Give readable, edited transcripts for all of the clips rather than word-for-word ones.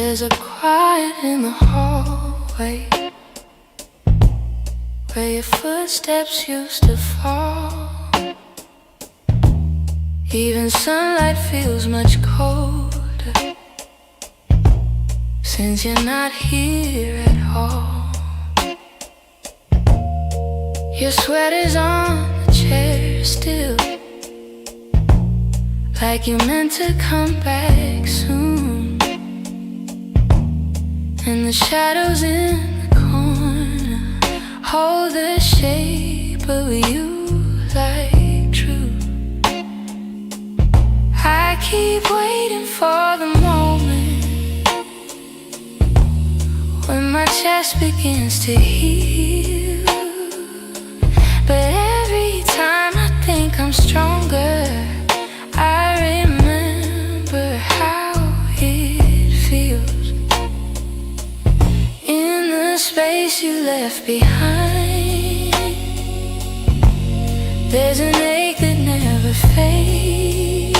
There's a quiet in the hallway where your footsteps used to fall. Even sunlight feels much colder since you're not here at all. Your sweater's on the chair still, like you meant to come back soon. And the shadows in the corner hold the shape of you like truth. I keep waiting for the moment when my chest begins to heal. But every time I think I'm stronger, I remember how it feels. In the space you left behind, there's an ache that never fades.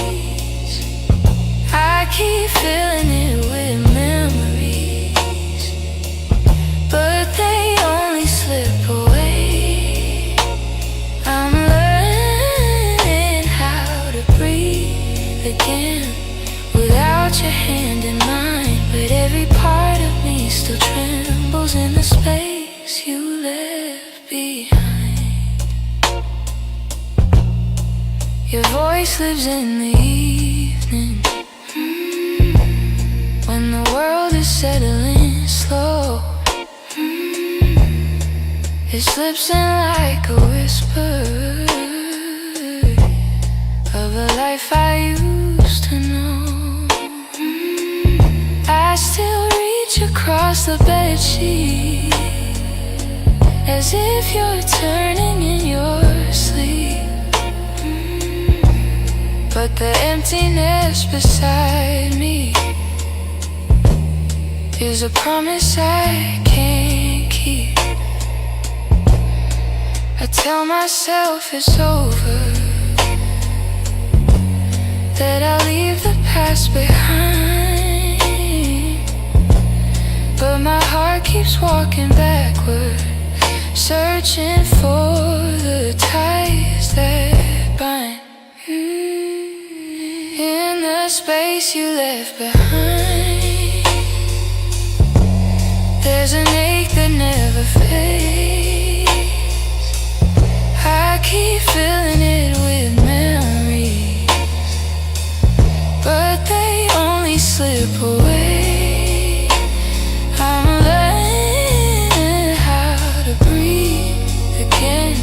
I keep filling it with memories, but they only slip away. I'm learning how to breathe again without your hand in mine, but every part of me still trembles in the space you left behind. Your voice lives in the evening, when the world is settling slow. It slips in like a whisper of a life I used to know. I still reach across the bedsheet as if you're turning in your sleep. But the emptiness beside me is a promise I can't keep. I tell myself it's over, that I'll leave the past behind, but my heart keeps walking backward, searching for the ties that bind. In the space you left behind, there's an ache that never fades. I keep filling it with memories, but they only slip away. I'm learning how to breathe again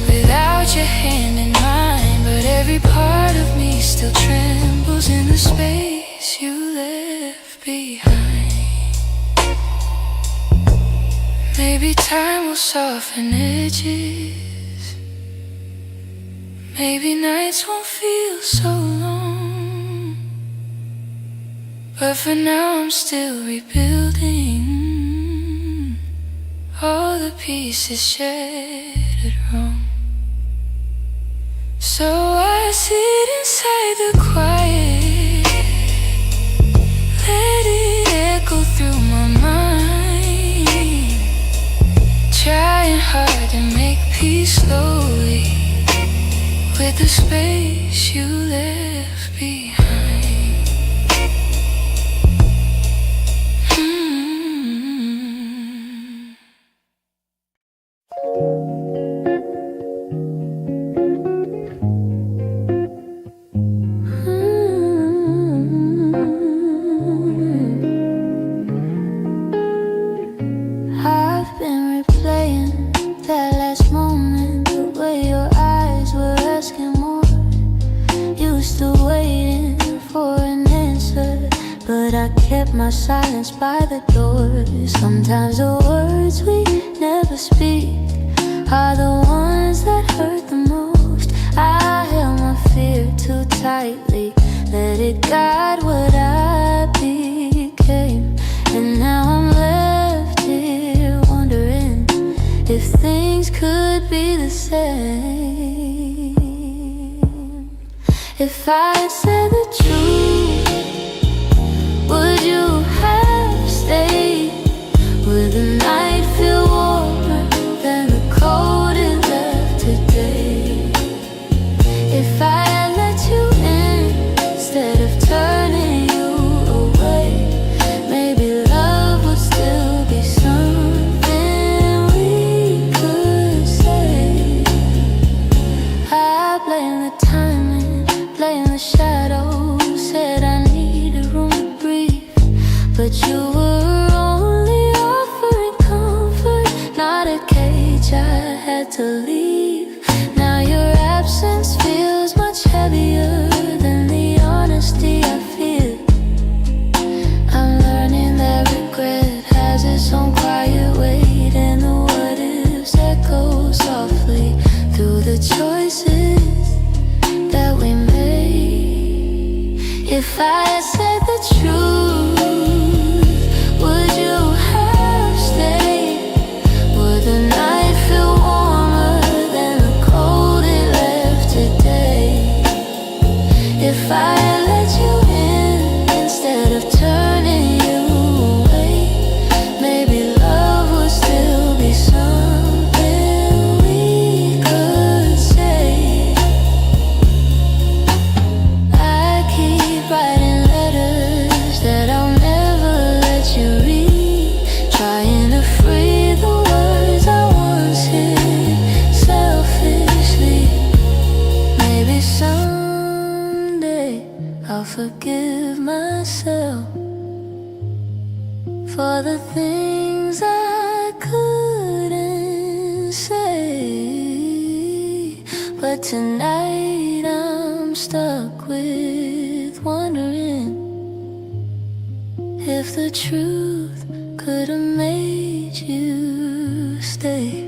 without your hand in mine, but every part of me still trembles in the space you left behind. Maybe time will soften edges, maybe nights won't feel so long, but for now I'm still rebuilding all the pieces shattered wrong. So I sit inside the quiet, let it echo through my mind, trying hard to make peace slowly with the space you left behind. I've been replaying that last moment, the way your eyes were asking more. You still waiting for an answer, but I kept my silence by the door. Sometimes the words we never speak are the ones that hurt the most. I held my fear too tightly, let it guide what I became, and now I'm left here wondering if things could be the same. If I had said the truth, would you have If I had said the truth, would you have stayed? Would the night feel warmer than the cold it left today? If I had let you in instead of turning you away, maybe love would still be something we could say. I keep writing letters that I'll never let you read, trying to free the words I once hid selfishly. Maybe someday I'll forgive myself for the things I couldn't say. But tonight I'm stuck with wondering if the truth could have made you stay.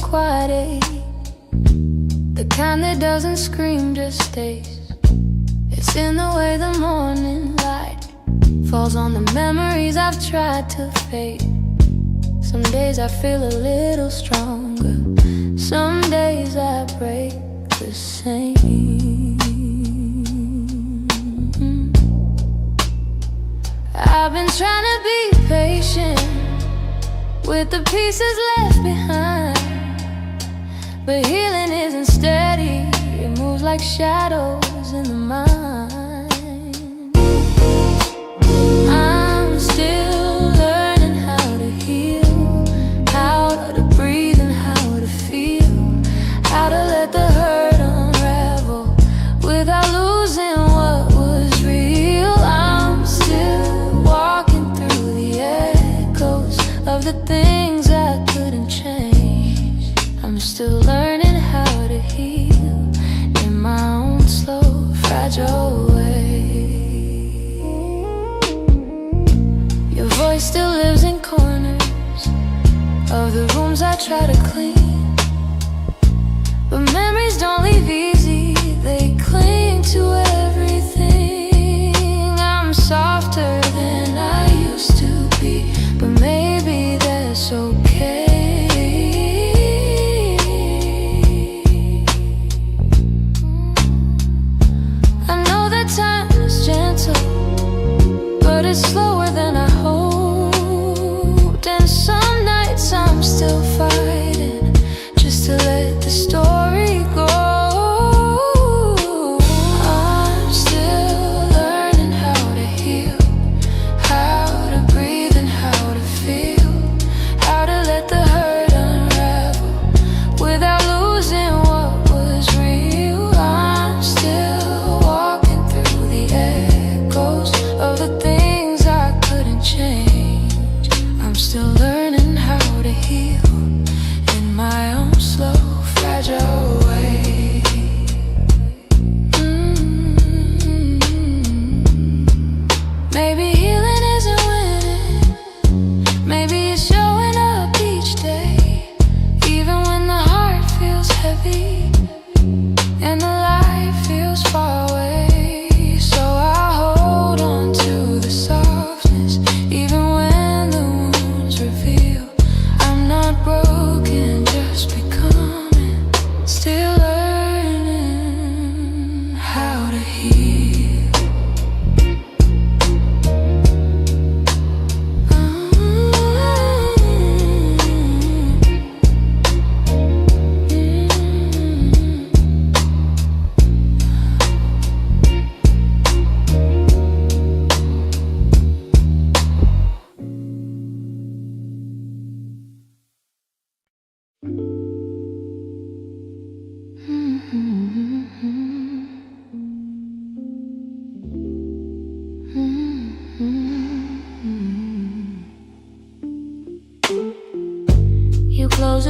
Quiet ache, the kind that doesn't scream, just stays. It's in the way the morning light falls on the memories I've tried to fade. Some days I feel a little stronger, some days I break the same. I've been trying to be patient with the pieces left behind, but healing isn't steady, it moves like shadows in the mind. I'm still learning how to heal, how to breathe and how to feel, how to let the hurt unravel without losing what was real. I'm still walking through the echoes of the things I couldn't change. I'm still learning how to heal in my own slow, fragile way. Your voice still lives in corners of the rooms I try to clean, but memories don't leave easy, they cling to everything. I'm softer than I used to be, but maybe that's okay. Time is gentle, but it's slower than I hoped, and some nights I'm still fighting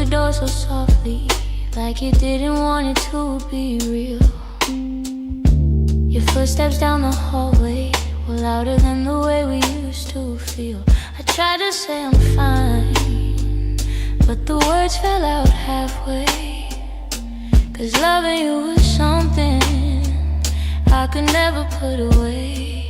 door so softly, like you didn't want it to be real. Your footsteps down the hallway were louder than the way we used to feel. I tried to say I'm fine, but the words fell out halfway. 'Cause loving you was something I could never put away.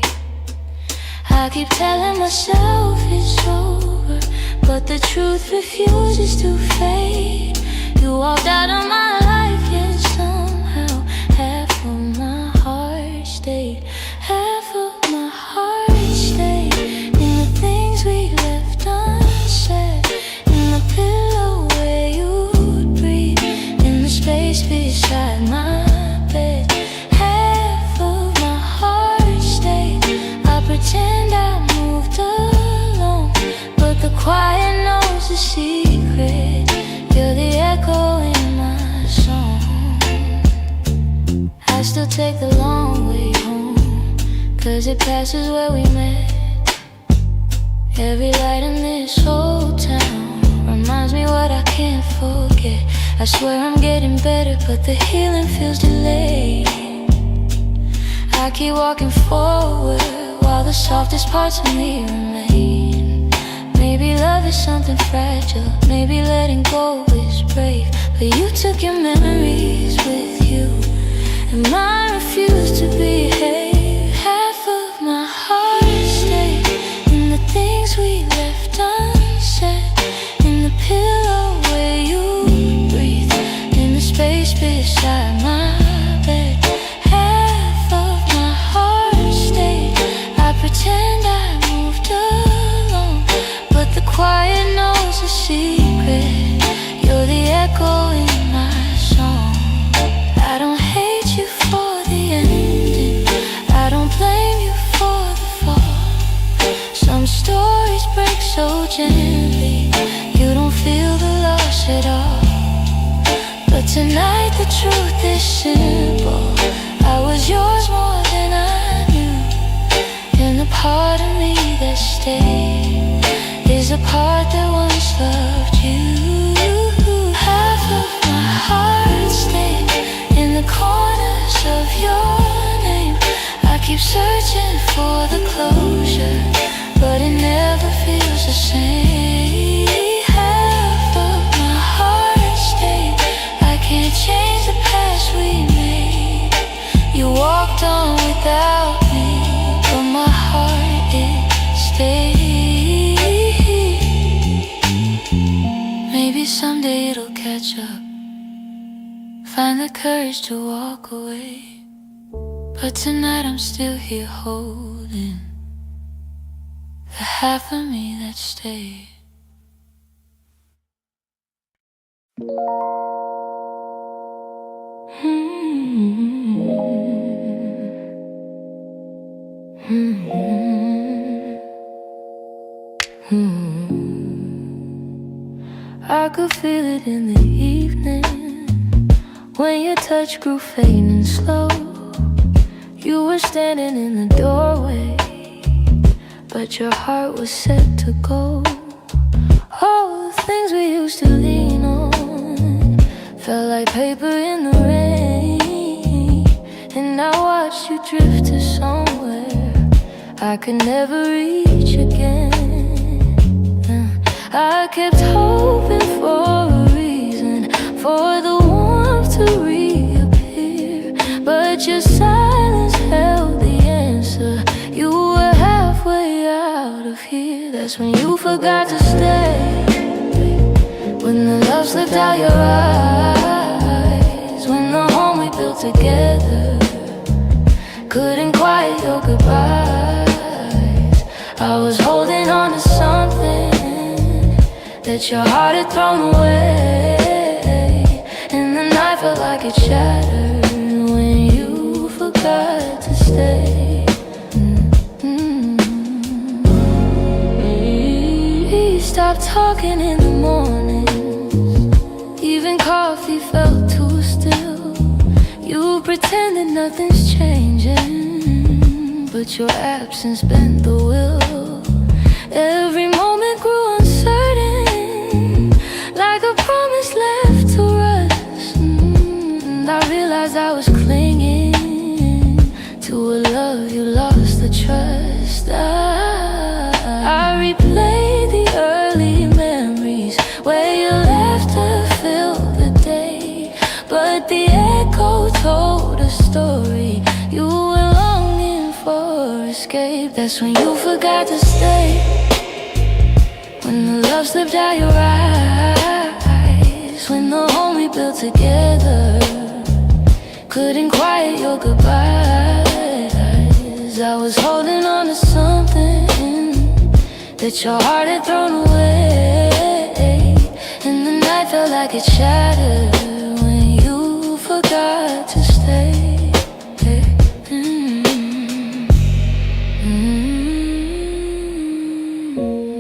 I keep telling myself it's over, but the truth refuses to fade. You walked out of my life, yet somehow half of my heart stayed. Half of my heart stayed in the things we left unsaid, in the pillow where you'd breathe, in the space beside my bed. Half of my heart stayed. I pretend I moved alone, but the quiet knows the secret. You're the echo in my song. I still take the long way home, 'cause it passes where we met. Every light in this whole town reminds me what I can't forget. I swear I'm getting better, but the healing feels delayed. I keep walking forward while the softest parts of me remain. Maybe love is something fragile, maybe letting go is brave, but you took your memories with you, and mine refused to behave. Half of my heart stayed in the things we left unsaid, in the pillow where you breathe, in the space beside my bed. Half of my heart stayed. I pretend I moved alone, but the quiet knows the secret. You're the echo in my song. I don't hate you for the ending, I don't blame you for the fall. Some stories break so gently, you don't feel the loss at all. But tonight the truth is simple, I was yours more than I knew. And the part of me that stayed is a part that once loved you. Half of my heart stayed in the corners of your name. I keep searching for the closure, but it never feels the same. Half of my heart stayed. I can't change the past we made. You walked on without me, but my heart, it stayed. Maybe someday it'll catch up, find the courage to walk away, but tonight I'm still here holding the half of me that stayed. I could feel it in the evening when your touch grew faint and slow. You were standing in the doorway, but your heart was set to go. All the things we used to lean on felt like paper in the rain, and I watched you drift to somewhere I could never reach again. I kept hoping for a reason for the warmth to reappear, but your silence held the answer. You were halfway out of here. That's when you forgot to stay, when the love slipped out your eyes, when the home we built together couldn't quiet your goodbyes. I was holding on to something that your heart had thrown away, and the night felt like it shattered when you forgot to stay. We stopped talking in the mornings, even coffee felt too still. You pretended nothing's changing, but your absence bent the will. Every moment grew uncertain, like a promise I was clinging to a love you lost the trust. I replayed the early memories where your laughter filled the day, but the echo told a story. You were longing for escape. That's when you forgot to stay, when the love slipped out your eyes, when the home we built together couldn't quiet your goodbyes. I was holding on to something that your heart had thrown away, and the night felt like it shattered when you forgot to stay.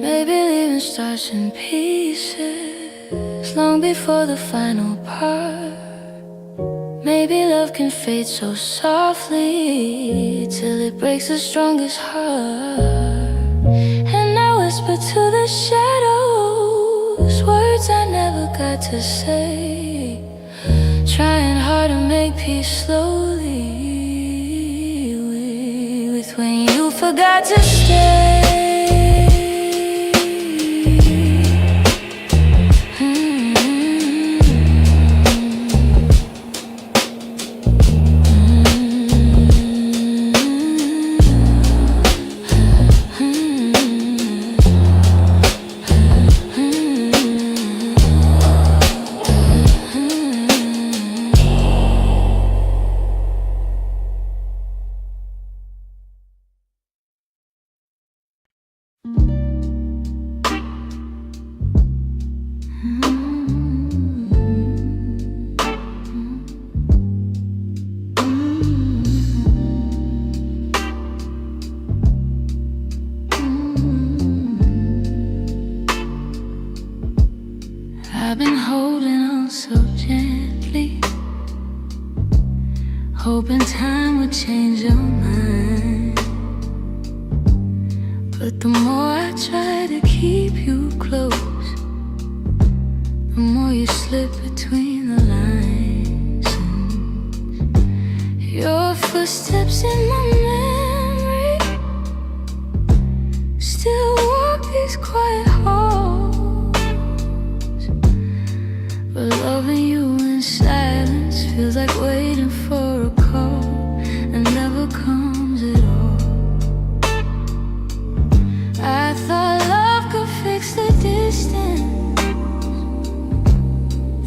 Maybe leaving starts in pieces long before the final part. Maybe love can fade so softly till it breaks the strongest heart. And I whisper to the shadows words I never got to say, trying hard to make peace slowly with when you forgot to stay. I've been holding on so gently, hoping time would change your mind. But the more I try to keep you close, the more you slip between the lines. Your footsteps in my memory still walk these quiet halls, but loving you in silence feels like waiting for a call that never comes at all. I thought love could fix the distance,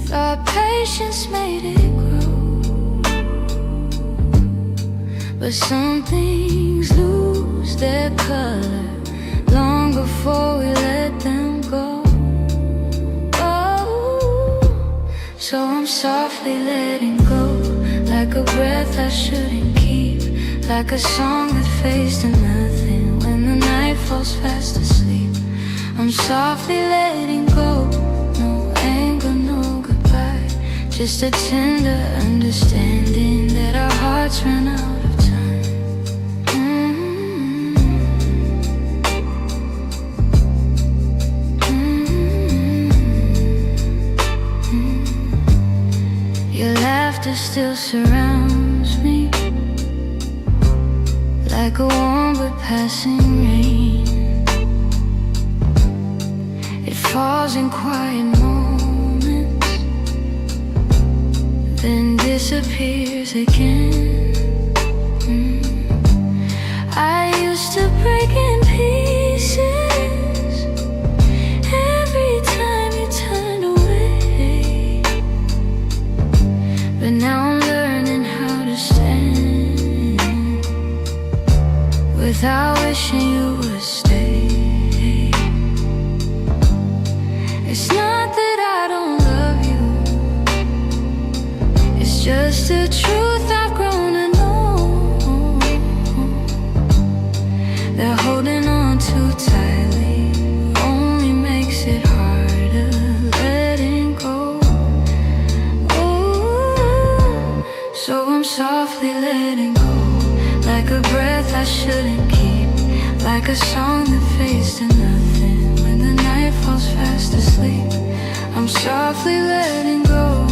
thought patience made it grow, but some things lose their color long before we let them go. So I'm softly letting go, like a breath I shouldn't keep, like a song that fades to nothing when the night falls fast asleep. I'm softly letting go, no anger, no goodbye, just a tender understanding that our hearts ran out of time. Your laughter still surrounds me like a warm but passing rain. It falls in quiet moments, then disappears again. I used to break in pieces every time you turned away, but now I'm learning how to stand without wishing you would stay. It's not that I don't love you, it's just the truth I've grown to know, that holding on too tightly only makes it harder letting go. Ooh, so I'm softly letting go, like a breath I shouldn't keep, like a song that fades to nothing when the night falls fast asleep. I'm softly letting go,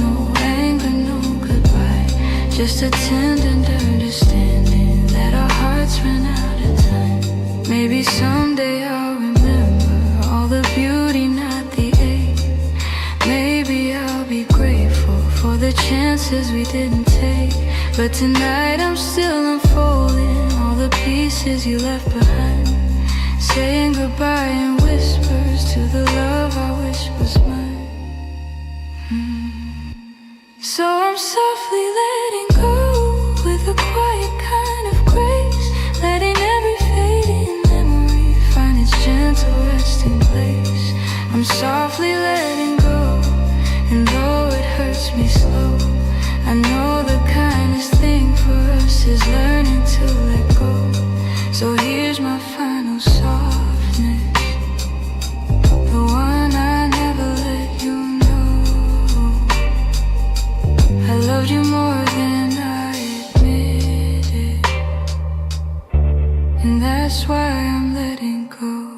no anger, no goodbye, just a tender understanding that our hearts ran out of time. Maybe someday I'll remember all the beauty, not the ache. Maybe I'll be grateful for the chances we didn't take. But tonight I'm still unfolding all the pieces you left behind, saying goodbye in whispers to the love I wish was mine. So I'm softly letting go with a quiet kind of grace, letting every fading memory find its gentle resting place. I'm softly letting go, and though it hurts me slow, I know the kindest thing for us is learning to let go. So here's my final softness, the one I never let you know. I loved you more than I admitted, and that's why I'm letting go.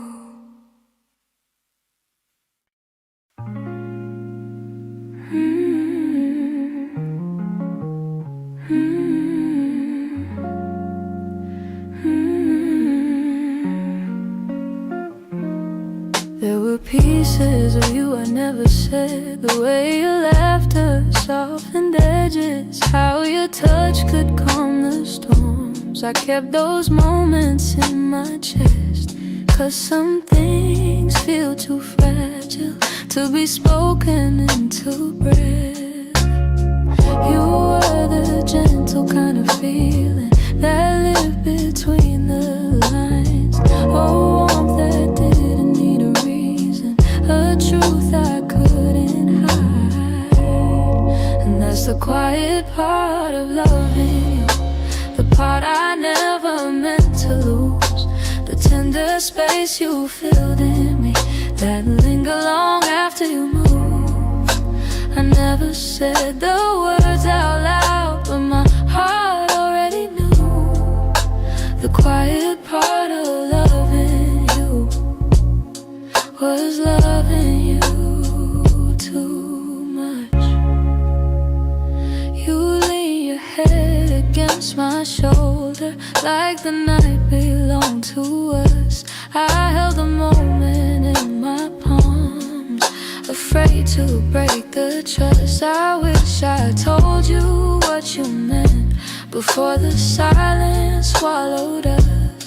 There were pieces of you I never said, the way your laughter softened edges, how your touch could calm the storms. I kept those moments in my chest, 'cause some things feel too fragile to be spoken into breath. You were the gentle kind of feeling that lived between the lines, a warmth that didn't need a reason, a truth I couldn't hide. And that's the quiet part of loving you, the part I never meant to lose, the tender space you filled in me that linger long after you move. I never said the words out loud, but my heart already knew. The quiet part of loving you was loving you too much. You lean your head against my shoulder like the night belonged to us. I held the moment in my palms, afraid to break the trust. I wish I told you what you meant before the silence swallowed us.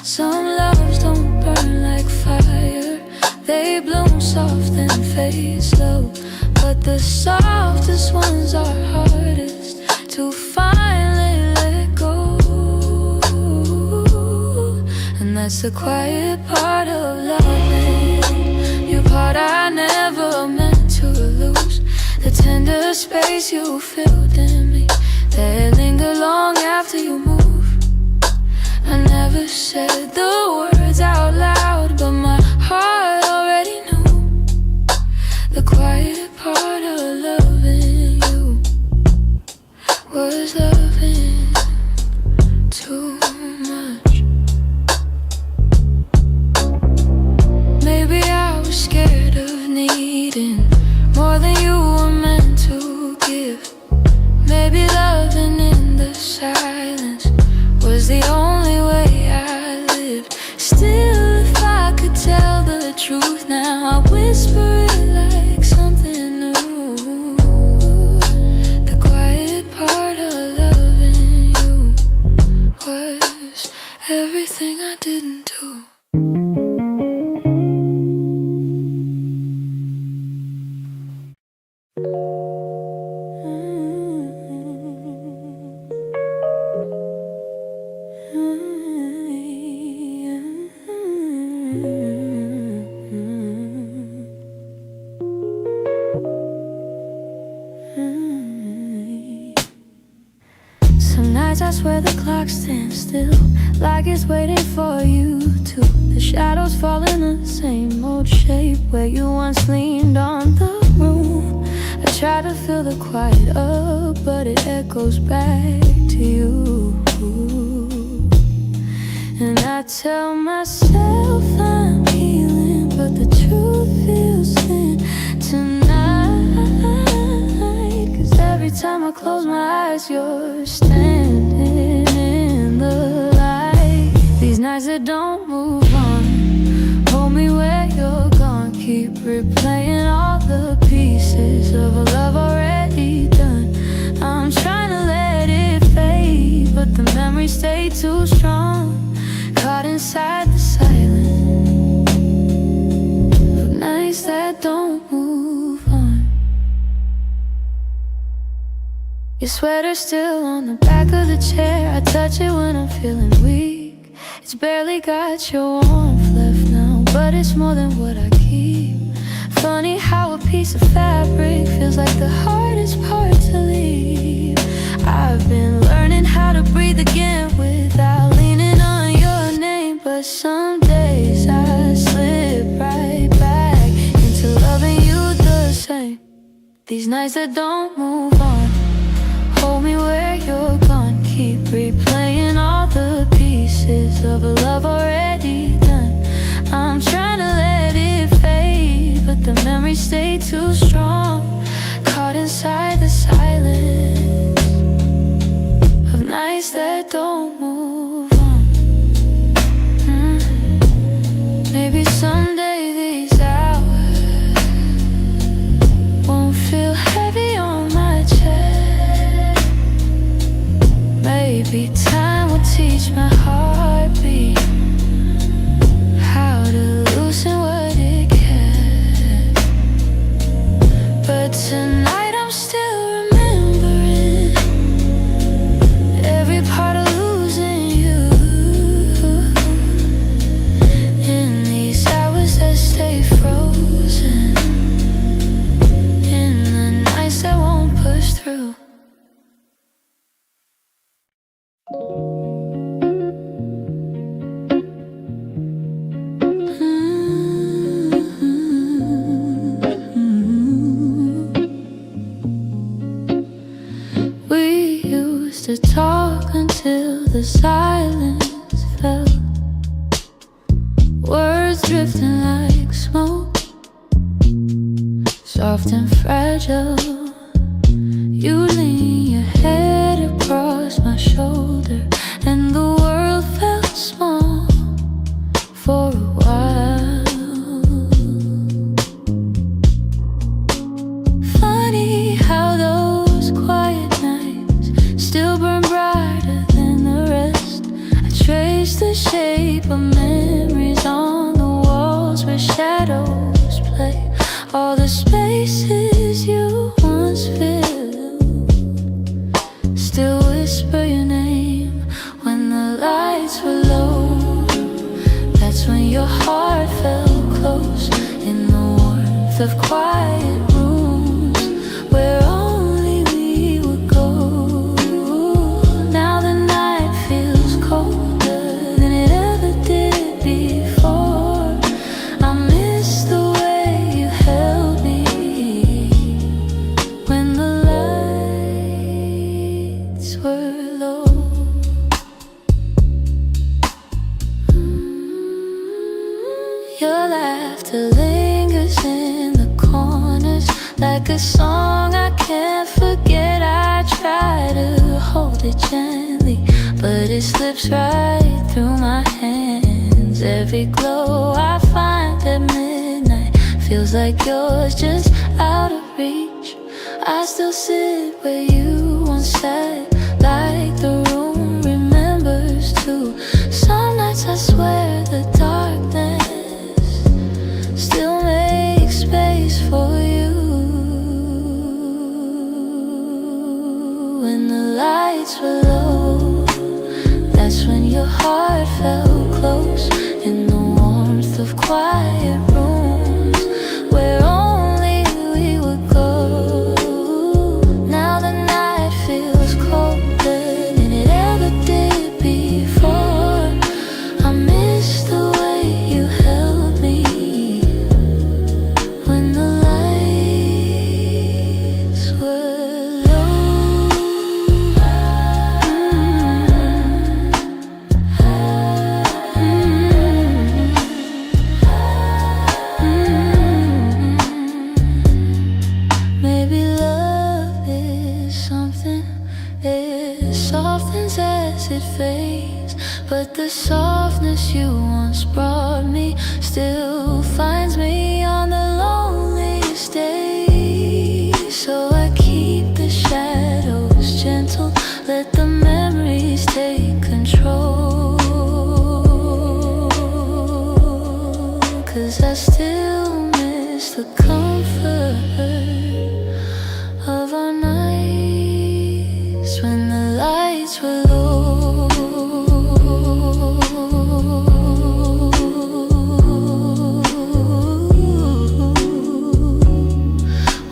Some loves don't burn like fire, they bloom soft and fade slow, but the softest ones are hardest to finally let go. And that's the quiet part of loving you, part I never meant to lose, the tender space you filled in me that linger long after you move. I never said the words out loud, but my heart already knew. The quiet part of loving you was loving too much. Maybe I was scared of needing more than you were meant to give. Maybe loving in the silence was the only way I lived. Still, if I could tell the truth now, I whisper it like something new. The quiet part of loving you was everything I didn't do. Some nights I swear the clock stands still, like it's waiting for you to. The shadows fall in the same old shape where you once leaned on the room. I try to fill the quiet up, but it echoes back to you. And I tell myself I'm healing, but the truth feels thin tonight. 'Cause every time I close my eyes, you're standing in the light. These nights that don't move on, hold me where you're gone. Keep replaying all the pieces of a love already done. I'm trying to let it fade, but the memories stay too strong. Caught inside the silence of nights that don't move on. Your sweater's still on the back of the chair. I touch it when I'm feeling weak. It's barely got your warmth left now, but it's more than what I keep. Funny how a piece of fabric feels like the hardest part to leave. I've been learning how to breathe again without leaning on your name, but some days I slip right back into loving you the same. These nights that don't move on, hold me where you're gone. Keep replaying all the pieces of a love already done. I'm trying to let it fade, but the memories stay too strong. Caught inside the silence of nights that don't move on. Maybe someday these hours won't feel heavy on my chest. Maybe time will teach my heartbeat how to loosen what it can. But tonight I'm still remembering every part of losing you. In these hours that stay frozen, in the nights that won't push through. We used to talk until the silence fell, words drifting like smoke, soft and fragile. You lean your head across my shoulder, and the world felt small for a while. Funny how those quiet nights still burn brighter than the rest. I trace the shape of memories on the walls where shadows play. All the spaces you once filled still whisper your name when the lights were low. That's when your heart felt close in the warmth of quiet rooms where only we would go. Now the night feels colder than it ever did before. I miss the way you held me when the lights were low. Your laughter lingers in the corners like a song I can't forget. I try to hold it gently, but it slips right through my hands. Every glow I find at midnight feels like yours, just out of reach. I still sit where you once sat, like the room remembers too. Some nights I swear the darkness still makes space for you. When the lights were low, that's when your heart felt close in the warmth of quiet rooms where only we would go. Now the night feels colder than it you once brought me still finds me on the loneliest day. So I keep the shadows gentle, let the memories take control. 'Cause I still miss the comfort of our nights when the lights were low.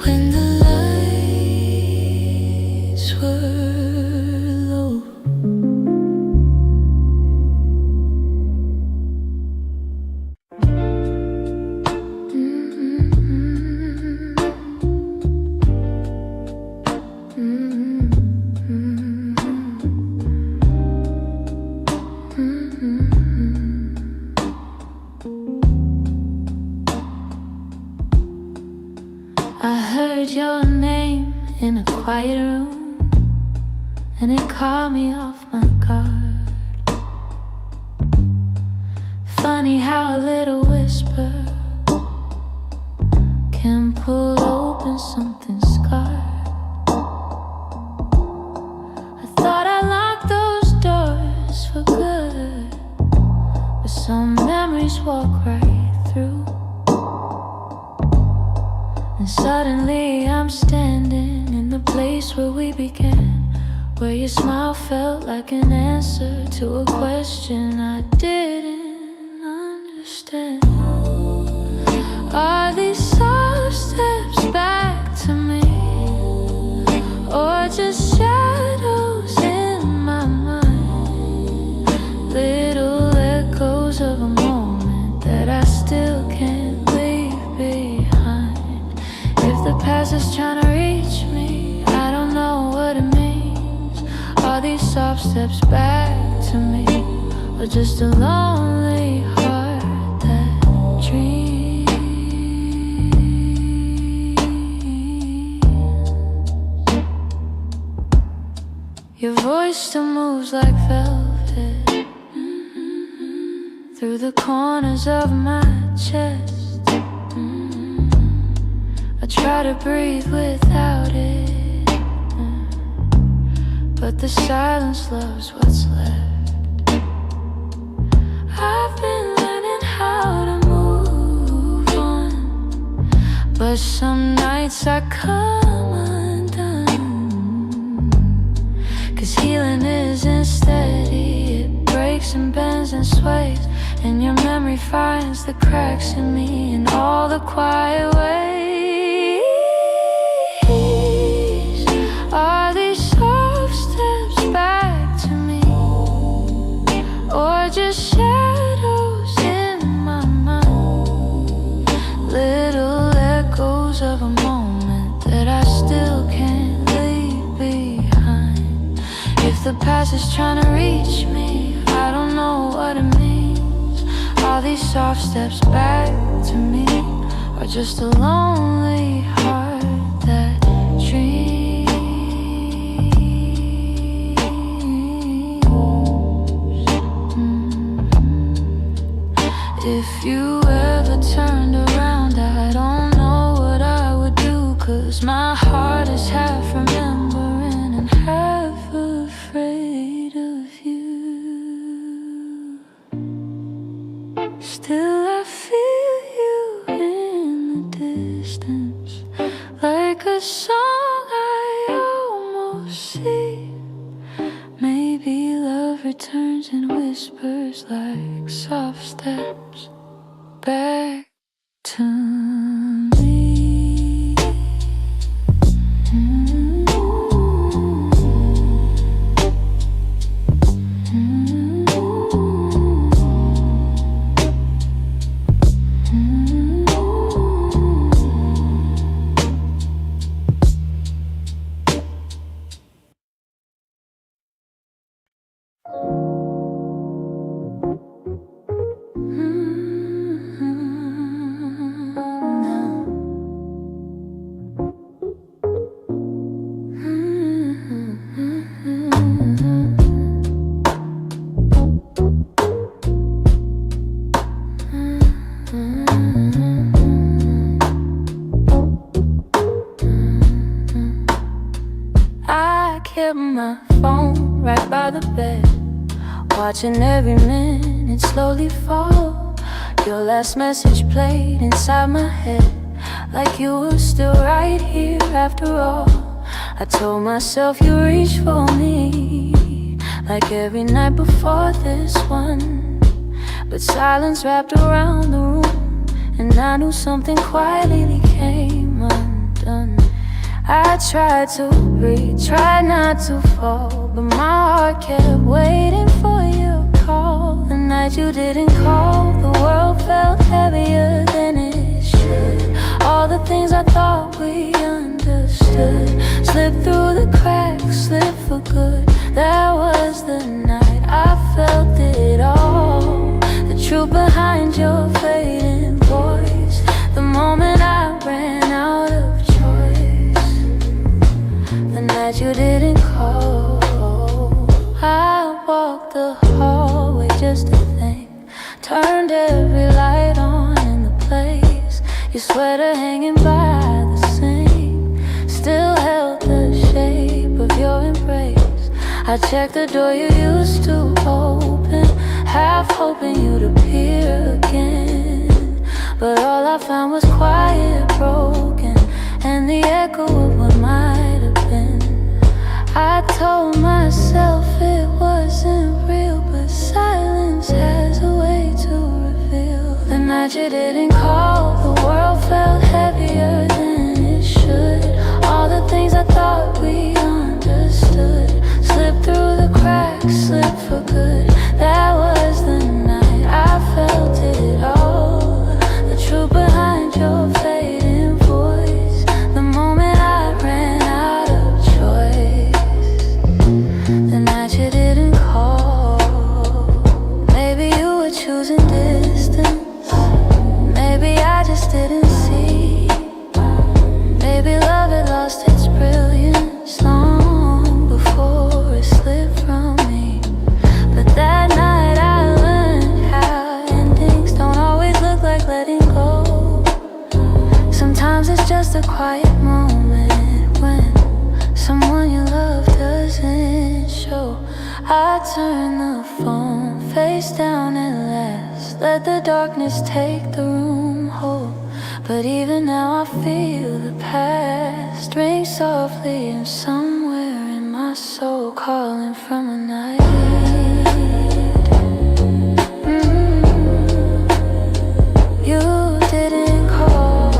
When the lights were low. I heard your name in a quiet room, and it caught me off my guard. Funny how a little whisper can pull open something scarred. I thought I locked those doors for good, but some memories walk right through. And suddenly I'm standing in the place where we began, where your smile felt like an answer to a question I didn't understand. Are these soft steps back to me, or just shadows in my mind? Little echoes of a moment that I still can't leave behind. If the past is trying to reach me, I don't know what it means. Are these soft steps back to me, or just a lonely heart that dreams? Your voice still moves like velvet through the corners of my chest. I try to breathe without it, but the silence loves what's left. I've been learning how to move on, but some nights I come undone. 'Cause healing isn't steady, it breaks and bends and sways, and your memory finds the cracks in me in all the quiet ways. Are these soft steps back to me, or just shadows in my mind? Little echoes of a moment that I still can't leave behind. If the past is trying to reach me, I don't know what it means. Are these soft steps back to me, or just a lonely heart that dreams? If you ever turned around, I don't know what I would do, 'cause my heart is half remembering and half afraid of you. Still I feel you in the distance, like a song I almost see. Maybe love returns and whispers like soft steps back to me. I kept my phone right by the bed, watching every minute slowly fall. Your last message played inside my head, like you were still right here after all. I told myself you reached for me, like every night before this one. But silence wrapped around the room, and I knew something quietly came undone. I tried to breathe, tried not to fall, but my heart kept waiting for your call. The night you didn't call, the world felt heavier than it should. All the things I thought we understood slipped through the cracks, slipped for good. That was the night I felt it all, the truth behind your fading voice. The moment I ran out of choice, the night you didn't call. I walked the hallway just to think, turned every light on in the place. Your sweater hanging by the sink still held the shape of your embrace. I checked the door you used to open, half hoping you'd appear again. But all I found was quiet, broken, and the echo of what might have been. I told myself it wasn't real, but silence has a way to reveal. The night you didn't call, the world felt heavier than it should. All the things I thought we understood slipped through the cracks, slipped for good. That was the night I felt it all, the truth behind your fading voice. The moment I ran out of choice, the night you didn't call. Maybe you were choosing distance, maybe I just didn't see. Maybe love had lost its brilliance long before it slipped from me. But that night I learned how endings don't always look like letting go. Sometimes it's just a quiet moment when someone you love doesn't show. I turn the phone face down at last, let the darkness take the room whole. But even now I feel the past ring softly, and somewhere in my soul calling from a night. You didn't call.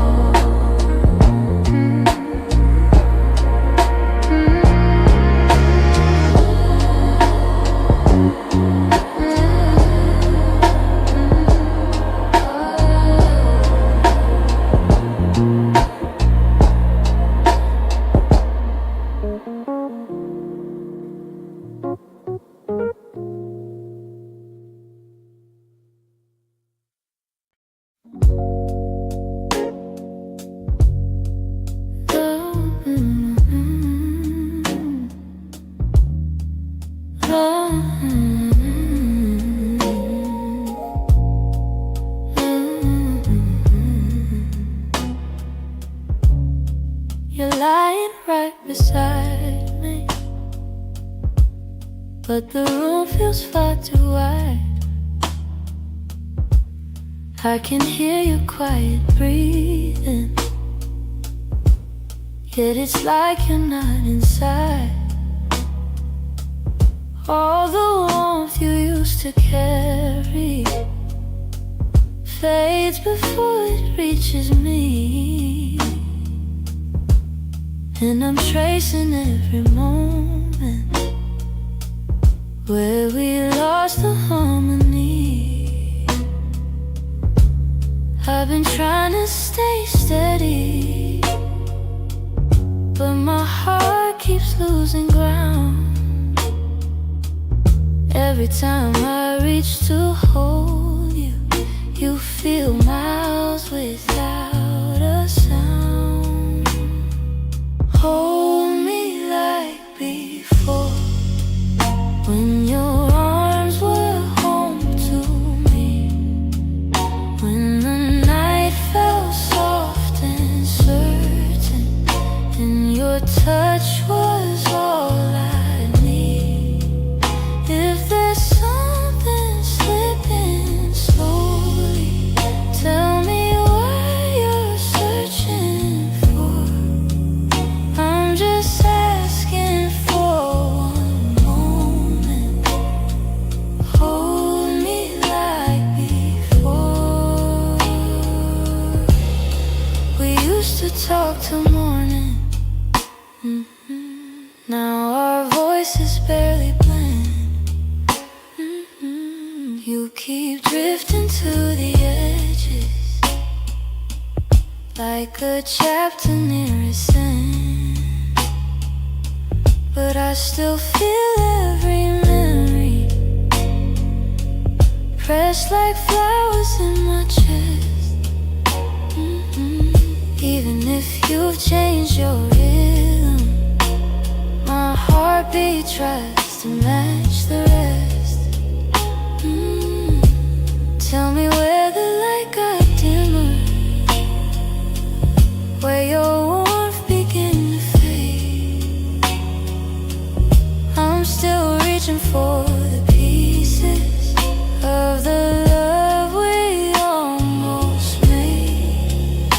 You're lying right beside me, but the room feels far too wide. I can hear your quiet breathing, yet it's like you're not inside. All the warmth you used to carry fades before it reaches me, and I'm tracing every moment where we lost the harmony. I've been trying to stay steady, but my heart keeps losing ground. Every time I reach to hold you, you feel miles without a sound. Hold me like before, when your arms were home to me, when the touch was all I need. If there's something slipping slowly, tell me what you're searching for. I'm just asking for one moment. Hold me like before. We used to talk till morning. Now our voices barely blend. You keep drifting to the edges, like a chapter near its end. But I still feel every memory, pressed like flowers in my chest. Even if you've changed your rhythm, my heartbeat tries to match the rest. Tell me where the light got dimmer, where your warmth began to fade. I'm still reaching for the pieces of the love we almost made.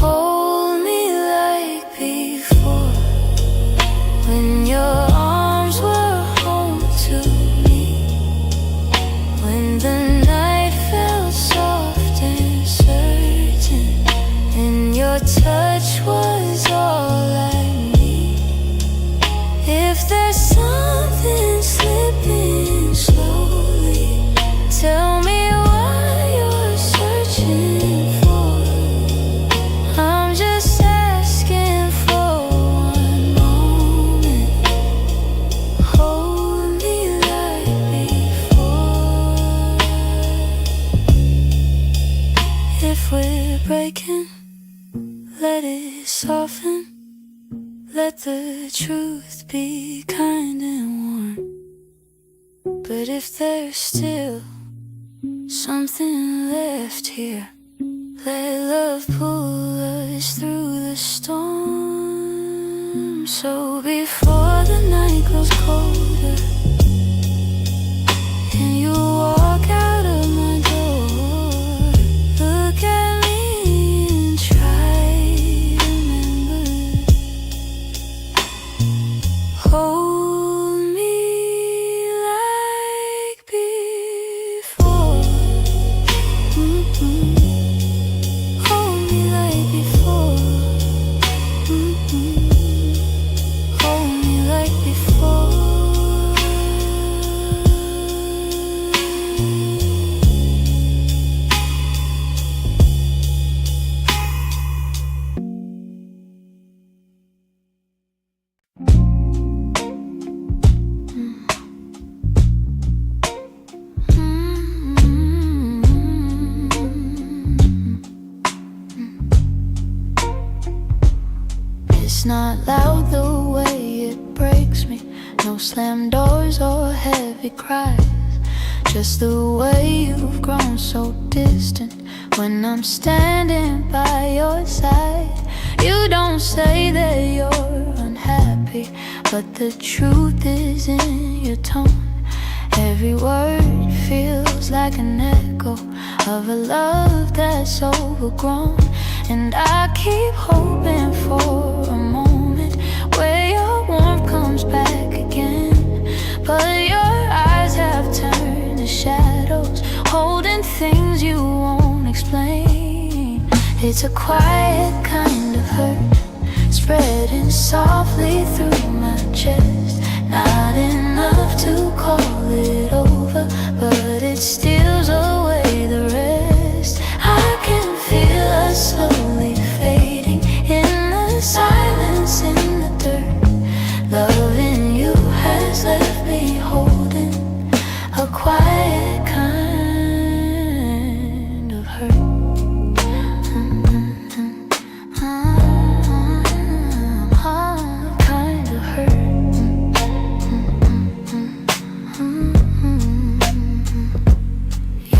Hold me like before, when your arms were home to me, when the night felt soft and certain, and your touch was all I need. If there's something slipping slowly, tell me what you're searching for. I'm just asking for one moment. Hold me like before. If we're breaking, let it soften. Let the truth be kind and warm. But if there's still something left here, let love pull us through the storm. So before the night grows colder and you walk out of my door, look at me and try to remember. Hold me like before. Hold me like before. Hold me like before. It's not loud the way it breaks me, no slam doors or heavy cries, just the way you've grown so distant when I'm standing by your side. You don't say that you're unhappy, but the truth is in your tone. Every word feels like an echo of a love that's overgrown. And I keep hoping for a moment where your warmth comes back again, but your eyes have turned to shadows, holding things you won't explain. It's a quiet kind of hurt, spreading softly through my chest. Not enough to call it over, but it steals away the rest. I can feel us slowly fading in the silence, in the dirt. Loving you has left me holding a quiet kind of hurt. Kind of hurt.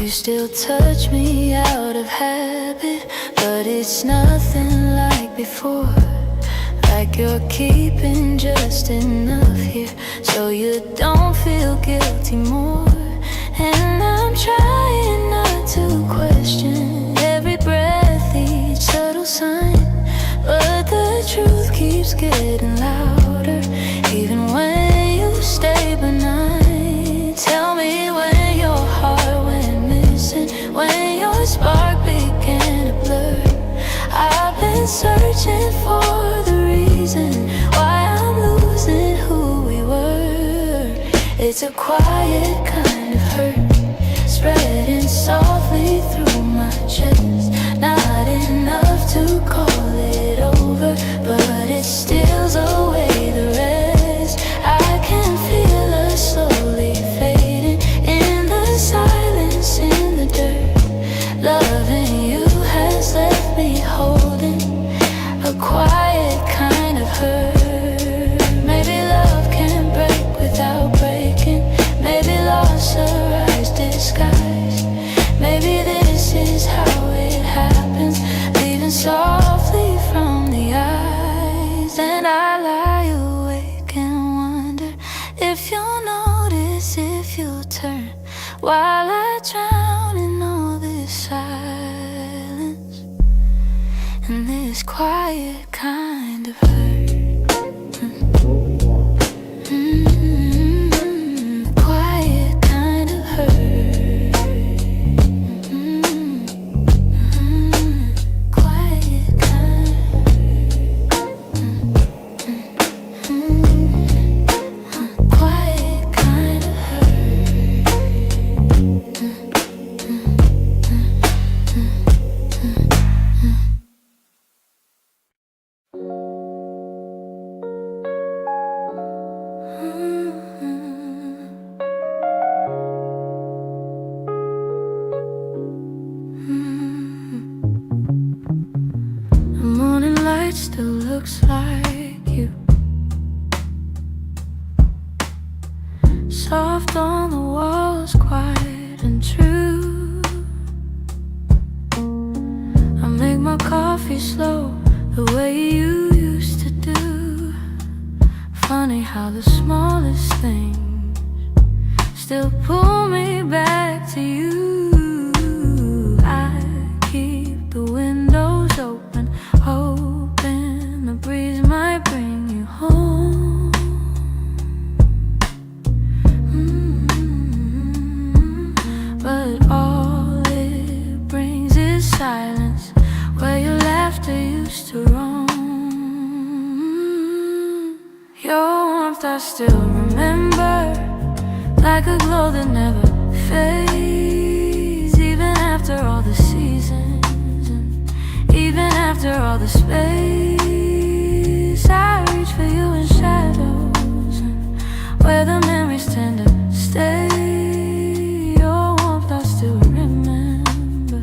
You still touch me out of habit, but it's nothing like before. like you're keeping just enough here so you don't feel guilty more. And I'm trying not to question every breath, each subtle sign, but the truth keeps getting louder even when you stay benign. Tell me when your heart went missing, when your spark began to blur. I've been searching for the reason why I'm losing who we were. It's a quiet kind of hurt, spreading softly through my chest. Not enough to call it over, but it steals away the rest. I can feel us slowly fading in the silence, in the dirt. Loving you has left me holding a quiet kind of hurt. Maybe love can break without breaking. Maybe loss arrives disguised. Maybe this is how it happens, leaving softly from the eyes. And I lie awake and wonder if you'll notice, if you'll turn, while I drown in all this silence and this quiet kind of hurt. Quiet kind of hurt. Quiet kind of quiet kind of The morning light still looks like you, soft on the walls, quiet and true. I make my coffee slow, the way you used to do. Funny how the smallest things still pull me back to you. I keep the windows open, hoping the breeze might bring you home. But all it brings is silence, where your laughter used to roam. Your warmth I still remember, like a glow that never fades. Even after all the seasons, and even after all the space, I reach for you in shadows, and where the memories tend to stay. Your warmth I still remember,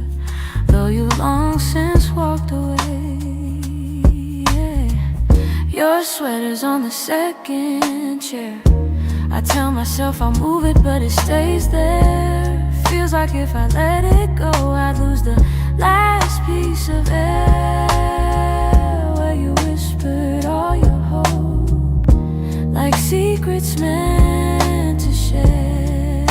though you've long since walked away. Yeah. Your sweater's on the second chair. I tell myself I'll move it, but it stays there. Feels like if I let it go, I'd lose the last piece of air, where you whispered all your hope, like secrets meant to share.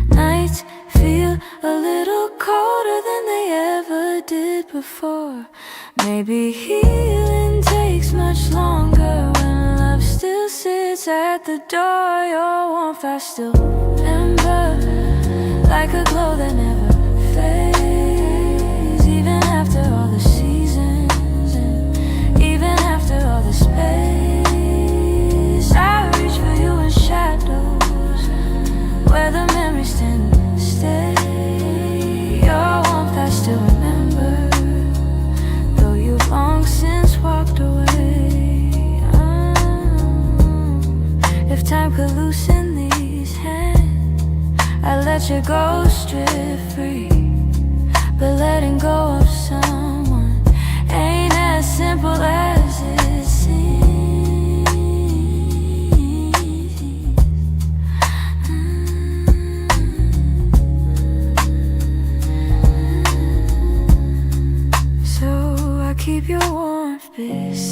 Nights feel a little colder than they ever did before. Maybe healing takes much longer when love still sits at the door. Your warmth I still remember, like a glow that never fades. Even after all the seasons, and even after all the space, I reach for you in shadows, where the memories tend to stay. Your warmth I still remember, long since walked away. If time could loosen these hands, I'd let you go strip free. But letting go of someone ain't as simple as it seems.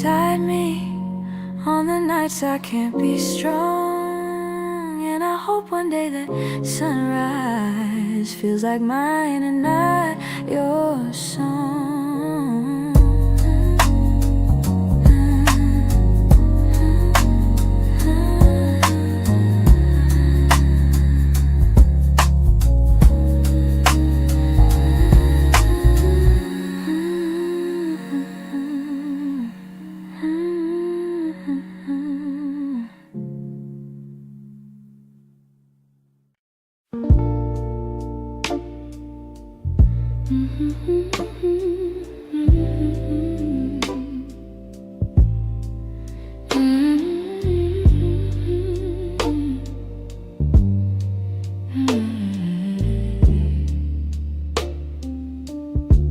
beside me on the nights I can't be strong. And I hope one day that sunrise feels like mine and not your song.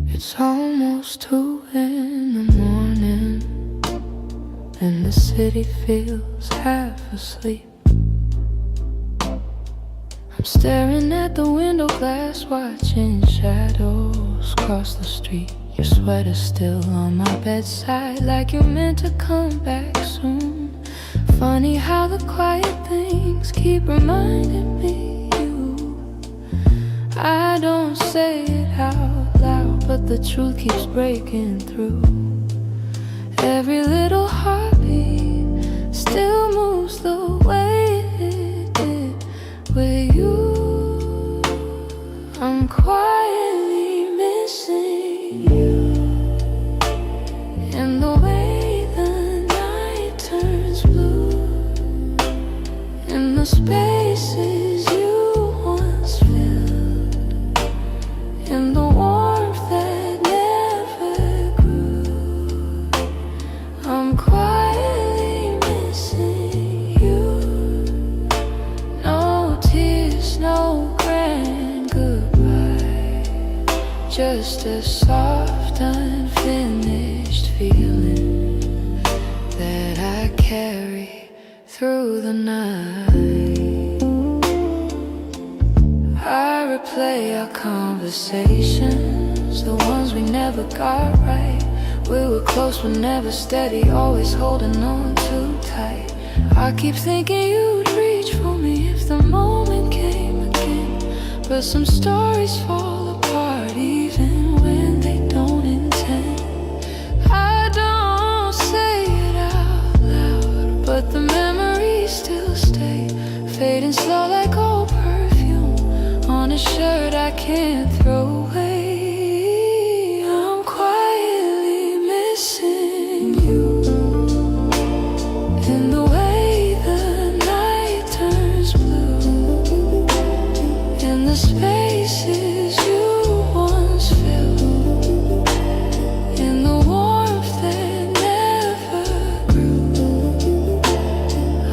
It's almost 2 in the morning, and the city feels half asleep. I'm staring at the window glass, watching shadows cross the street. Your sweater's still on my bedside, like you're meant to come back soon. Funny how the quiet things keep reminding me you. I don't say it out loud, but the truth keeps breaking through. Every little heartbeat still moves the way it did with you. I'm quietly missing you, and the way the night turns blue, in the spaces you once filled, in the warmth that never grew. I'm quietly missing you. No tears, no grand goodbye, just a soft, unfinished feeling that I carry through the night. I replay our conversations, the ones we never got right. We were close but never steady, always holding on too tight. I keep thinking you'd reach for me if the moment came again, but some stories fall apart even when they don't intend. I don't say it out loud, but the memories still stay, fading slow like old perfume on a shirt I can't throw away. I'm quietly missing you, in the way the night turns blue, in the spaces you once filled, in the warmth that never grew.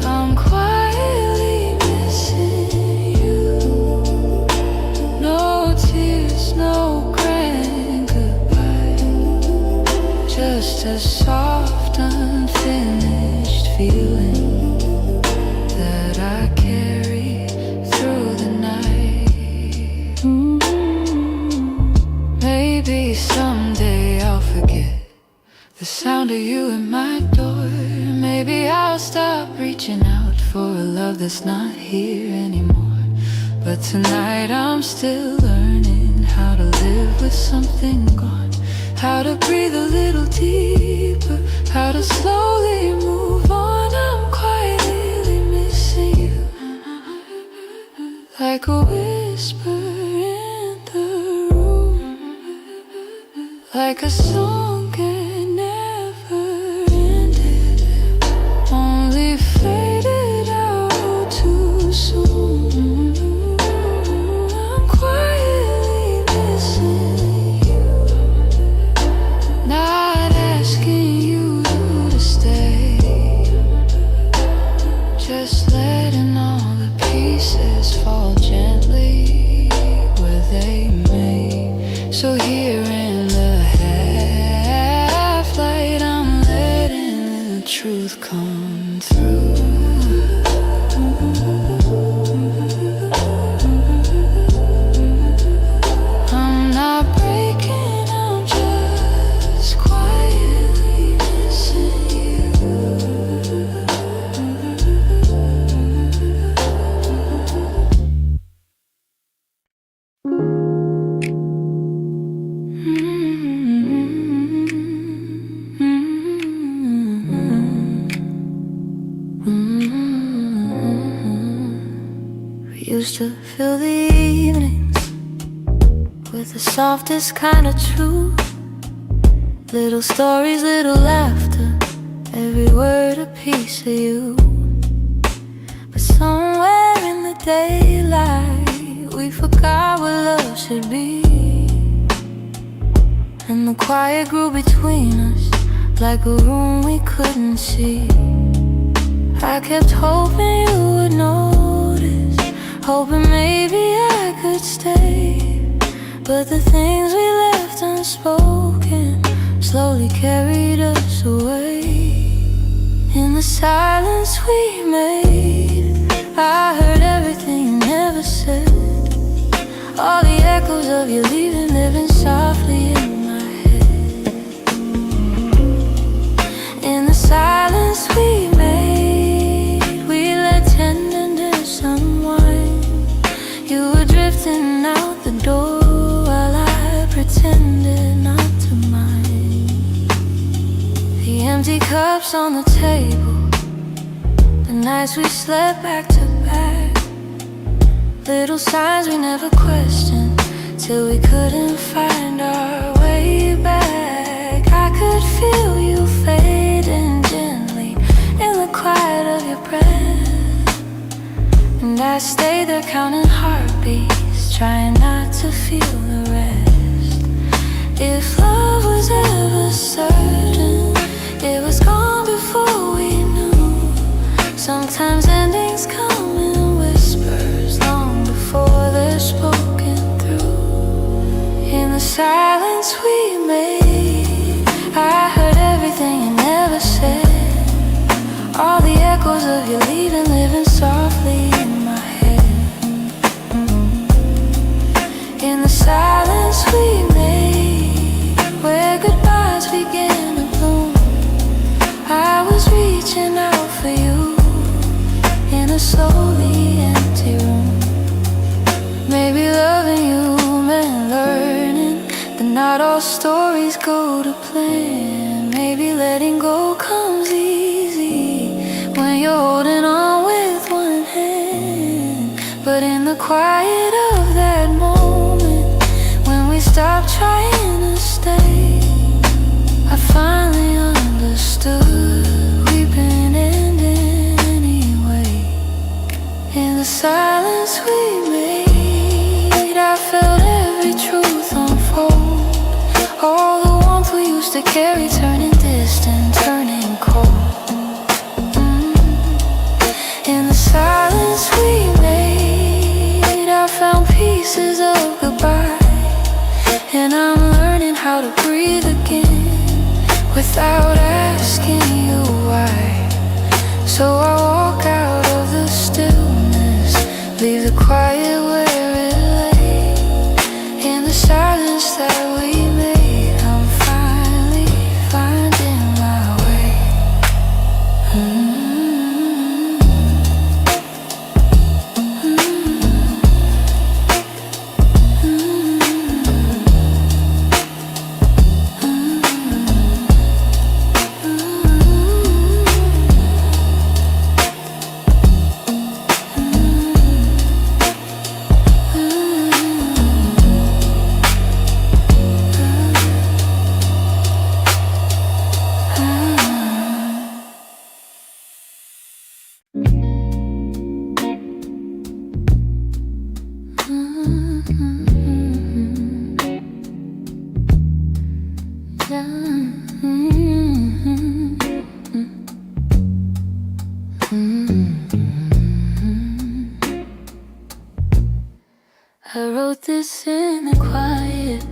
I'm quietly missing you. No tears, no grand goodbye, just a soft, unfinished feeling that I carry through the night. Maybe someday I'll forget the sound of you at my door. Maybe I'll stop reaching out for a love that's not here anymore. But tonight I'm still learning how to live with something gone, how to breathe a little deeper, how to slowly move on. I'm quietly missing you, like a whisper in the room, like a song that never ended, only faded out too soon. I'm quietly missing you, not asking you to stay, just letting all the pieces fall gently where they may. So here in the half light, I'm letting the truth come through. I'm not breaking, I'm just quietly missing you. Used to fill the evenings with the softest kind of truth. Little stories, little laughter, every word a piece of you. But somewhere in the daylight, we forgot what love should be. And the quiet grew between us like a room we couldn't see. I kept hoping you would notice, hoping maybe I could stay. But the things we left unspoken slowly carried us away. In the silence we made, I heard everything you never said. All the echoes of you leaving, living softly in my head. In the silence we made, we let tenderness unwind. You were drifting out the door while I pretended not to mind. The empty cups on the table, the nights we slept back to back. Little signs we never questioned, till we couldn't find our way back. I could feel you fading gently in the quiet of your breath, and I stayed there counting heartbeats, trying not to feel the rest. If love was ever certain, it was gone before we knew. Sometimes endings come in whispers, long before they're spoken through. In the silence we made, I heard everything you never said. All the echoes of you leaving, living softly in my head. In the silence we made, where goodbyes began to bloom, I was reaching out for you in a slowly empty room. Maybe loving you meant learning that not all stories go to plan. Maybe letting go comes easy when you're holding on with one hand. But in the quiet of that moment, when we stopped trying to stay, I finally understood we've been ending anyway. In the silence we made, I felt every truth unfold. All the warmth we used to carry turning distant, turning cold. In the silence we made, I found pieces of goodbye, and I'm learning how to breathe again without asking you why. So I walk out of the stillness, leave the quiet where it lay. In the silence that we made, I'm finally finding my way. I wrote this in the quiet,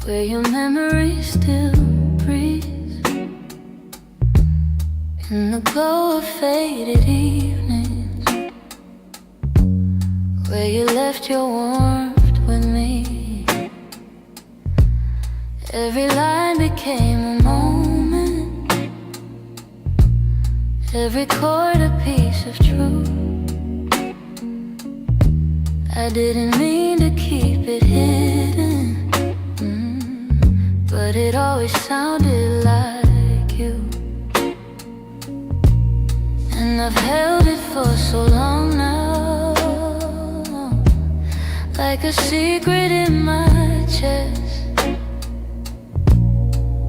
where your memory still breathes, in the glow of faded evenings, where you left your warmth with me. Every line became a moment, every chord a piece of truth. I didn't mean to keep it hidden, but it always sounded like you. And And I've held it for so long now, like a secret in my chest,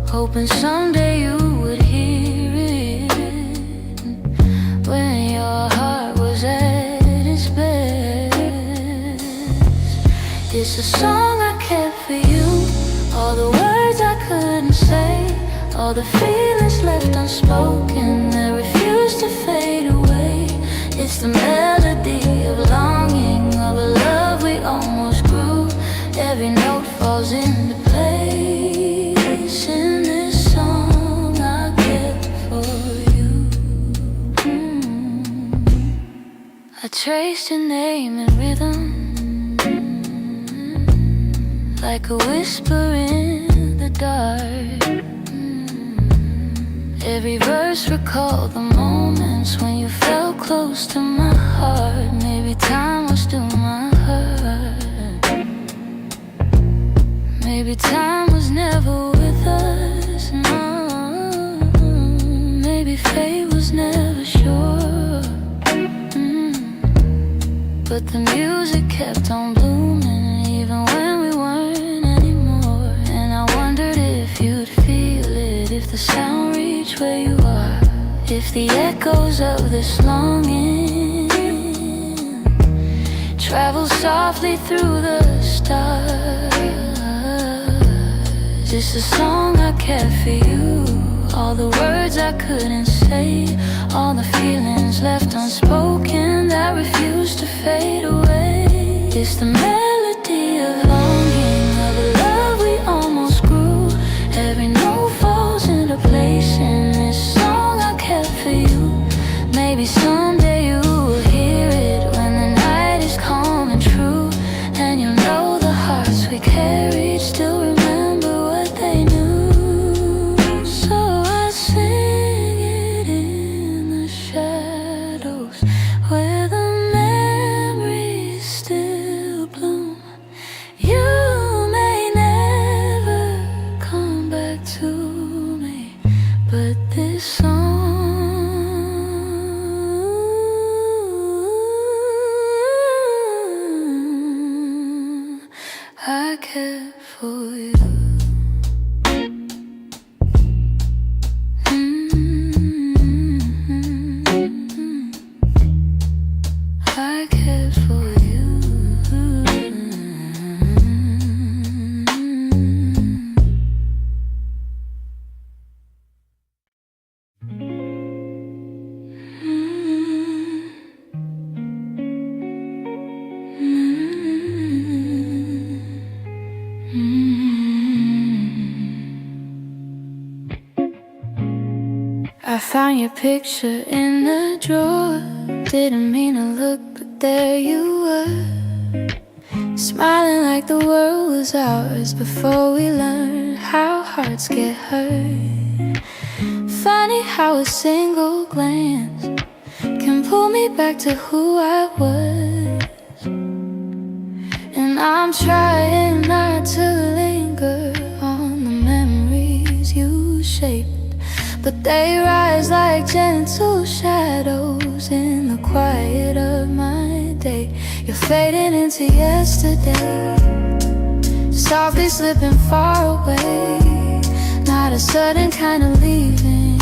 hoping someday you would hear it when your heart was at its best. It's a song I kept for you, all the words I couldn't say, all the feelings left unspoken that refuse to fade away. It's the melody of longing, of a love we almost grew. Every note falls into place in this song I kept for you. I traced your name in rhythm, like a whisper in the dark. Every verse recalled the moments when you felt close to my heart. Maybe time was still my heart. Maybe time was never with us, no. Maybe fate was never sure. But the music kept on blooming even when we weren't anymore. And I wondered if you'd feel it, if the sound reached where you are, if the echoes of this longing travel softly through the stars. It's a song I kept for you, all the words I couldn't say, all the feelings left unspoken that refuse to fade away. It's the melody of longing, of a love we almost grew. Every note falls into place in this song I kept for you. Maybe someday you will hear it when the night is calm and true, and you'll know the hearts we carried still remember what they knew. So I sing it in the shadows where the memories still bloom. You may never come back to me, but this song I kept for you. I kept for you. I found your picture in the drawer. Didn't mean to look, but there you were, smiling like the world was ours before we learned how hearts get hurt. Funny how a single glance can pull me back to who I was. And I'm trying not to linger on the memories you shaped, but they rise like gentle shadows in the quiet of my day. You're fading into yesterday, softly slipping far away. Not a sudden kind of leaving,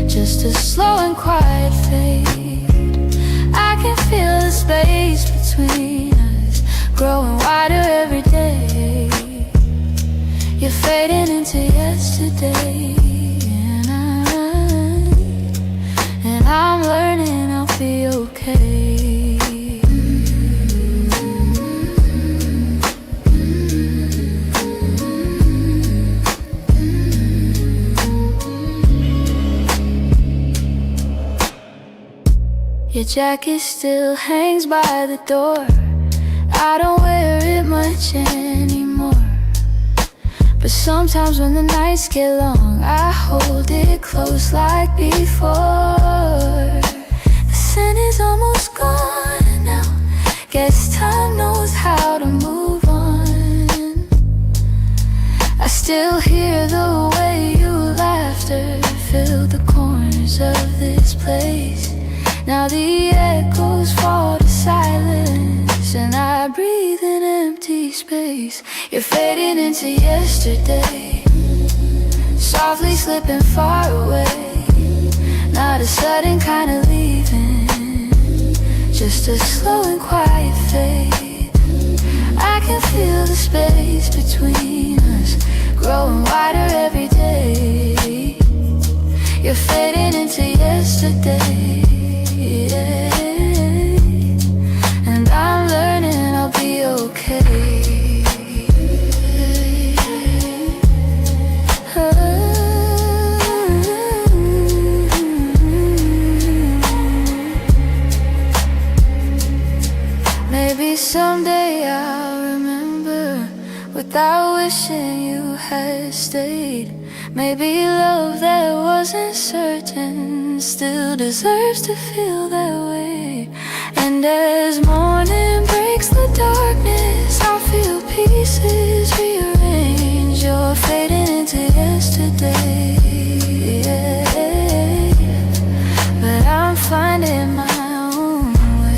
just a slow and quiet fade. I can feel the space between us growing wider every day. You're fading into yesterday, and I'm learning I'll be okay. Your jacket still hangs by the door. I don't wear it much anymore, but sometimes when the nights get long, I hold it close like before. The scent is almost gone now, guess time knows how to move on. I still hear the way your laughter filled the corners corners of this place. Now the echoes fall to silence, and I breathe in empty space. You're fading into yesterday, softly slipping far away. Not a sudden kind of leaving, just a slow and quiet fade. I can feel the space between us growing wider every day. You're fading into yesterday, yeah. And I'm learning I'll be okay. Maybe someday I'll remember without wishing you had stayed. Maybe love that wasn't certain still deserves to feel that way. And as morning breaks the darkness, I'll feel pieces rearrange. You're fading into yesterday, yeah. But I'm finding my own way.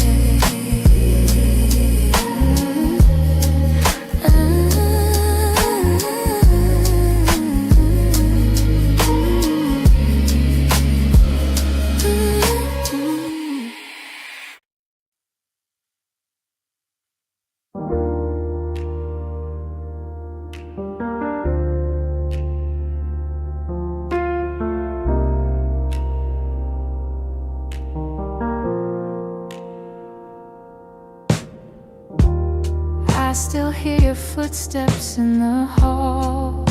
I still hear your footsteps in the hall,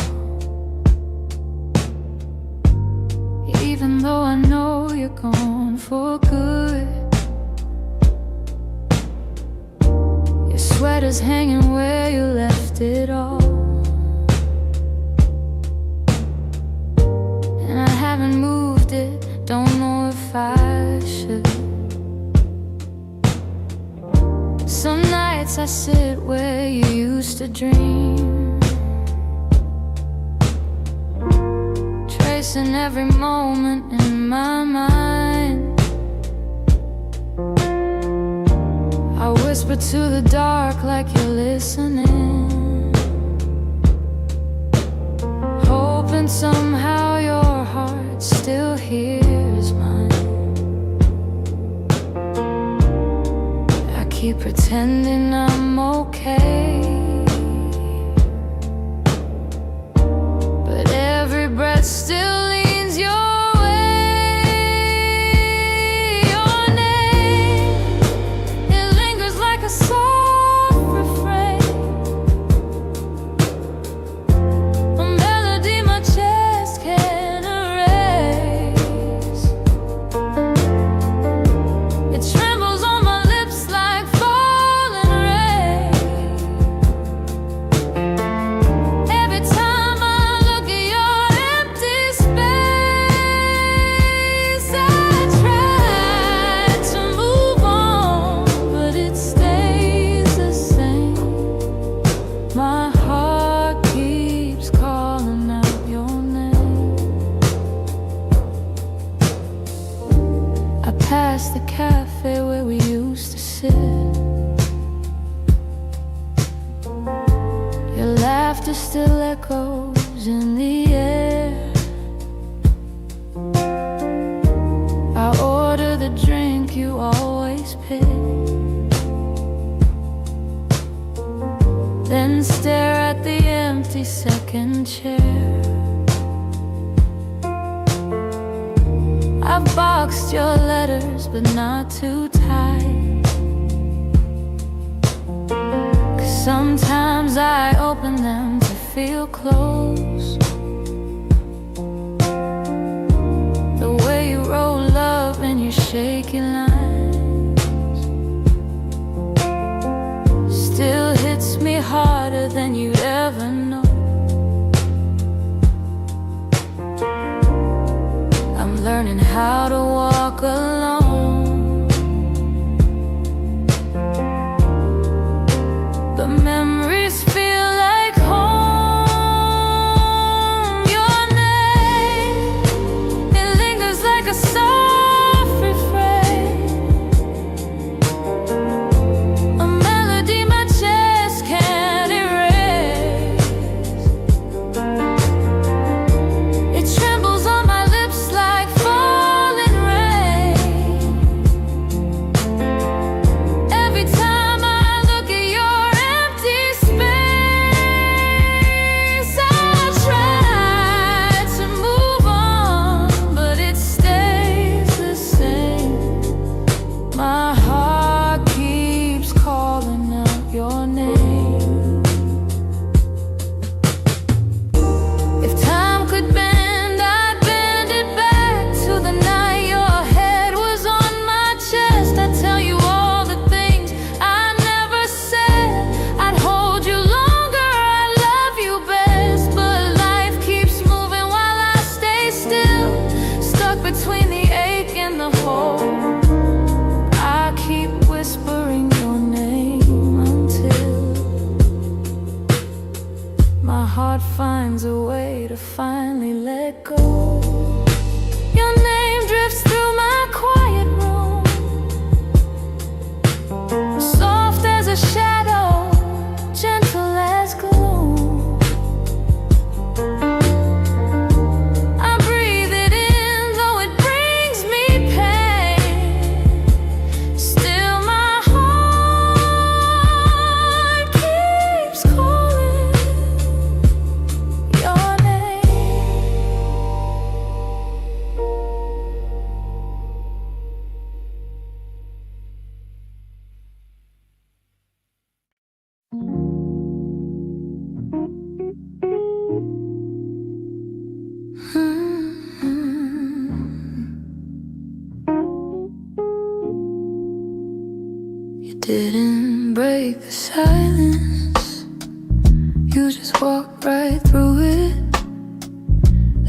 even though I know you're gone for good. Your sweater's hanging where you left it all, and I haven't moved it, don't know if I should. Some nights I sit where you used to dream, tracing every moment in my mind. I whisper to the dark like you're listening, hoping somehow your heart still hears mine. Keep pretending I'm okay, but every breath still leans your way. Your name, it lingers like a soft refrain, a melody my chest can't erase. It trembles on my lips like falling rain. Every time I look at your empty space, I try to move on, but it stays the same. My heart keeps calling out your name. I pass the cafe where we used to sit. Your laughter still echoes in the air. I order the drink you always pick, then stare at the empty second chair. I've boxed your letters, but not too tight, 'cause sometimes I open them to feel close. The way you roll love in your shaky lines still hits me harder than you'd ever know. I'm learning how to walk alone, but memories feel like home. Your name, it lingers like a didn't break the silence. You just walked right through it.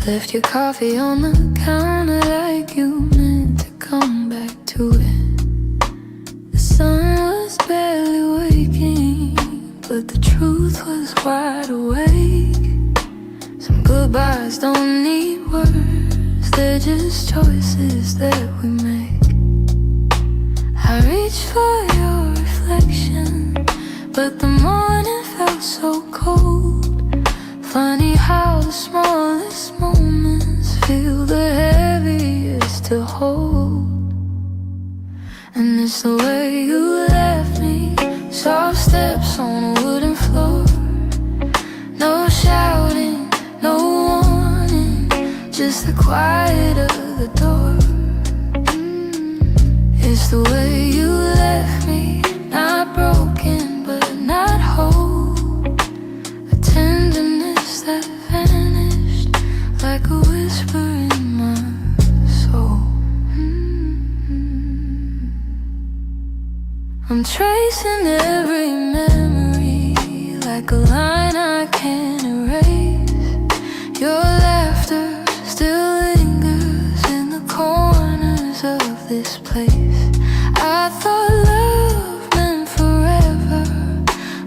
Left your coffee on the counter like you meant to come back to it. The sun was barely waking, but the truth was wide awake. Some goodbyes don't need words, they're just choices that we make. I reached for your reflection, but the morning felt so cold. Funny how the smallest moments feel the heaviest to hold. And it's the way you left me, soft steps on a wooden floor. No shouting, no warning, just the quiet of the door. It's the way you left me, not broken but not whole. A tenderness that vanished like a whisper in my soul. I'm tracing every memory like a line I can't erase. Your laughter still lingers in the corners of this place. I thought love meant forever,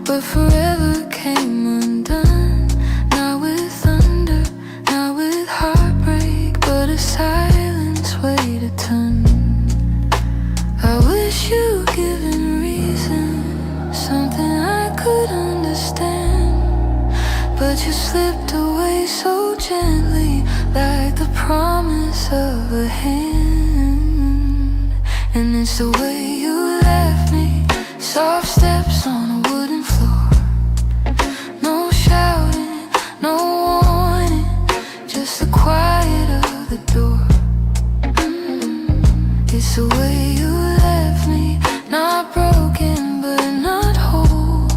but forever came undone. Not with thunder, not with heartbreak, but a silence weighed a ton. I wish you'd given reason, something I could understand, but you slipped away so gently, like the promise of a hand. And it's the way you left me, soft steps on a wooden floor. No shouting, no warning, just the quiet of the door. It's the way you left me, not broken but not whole.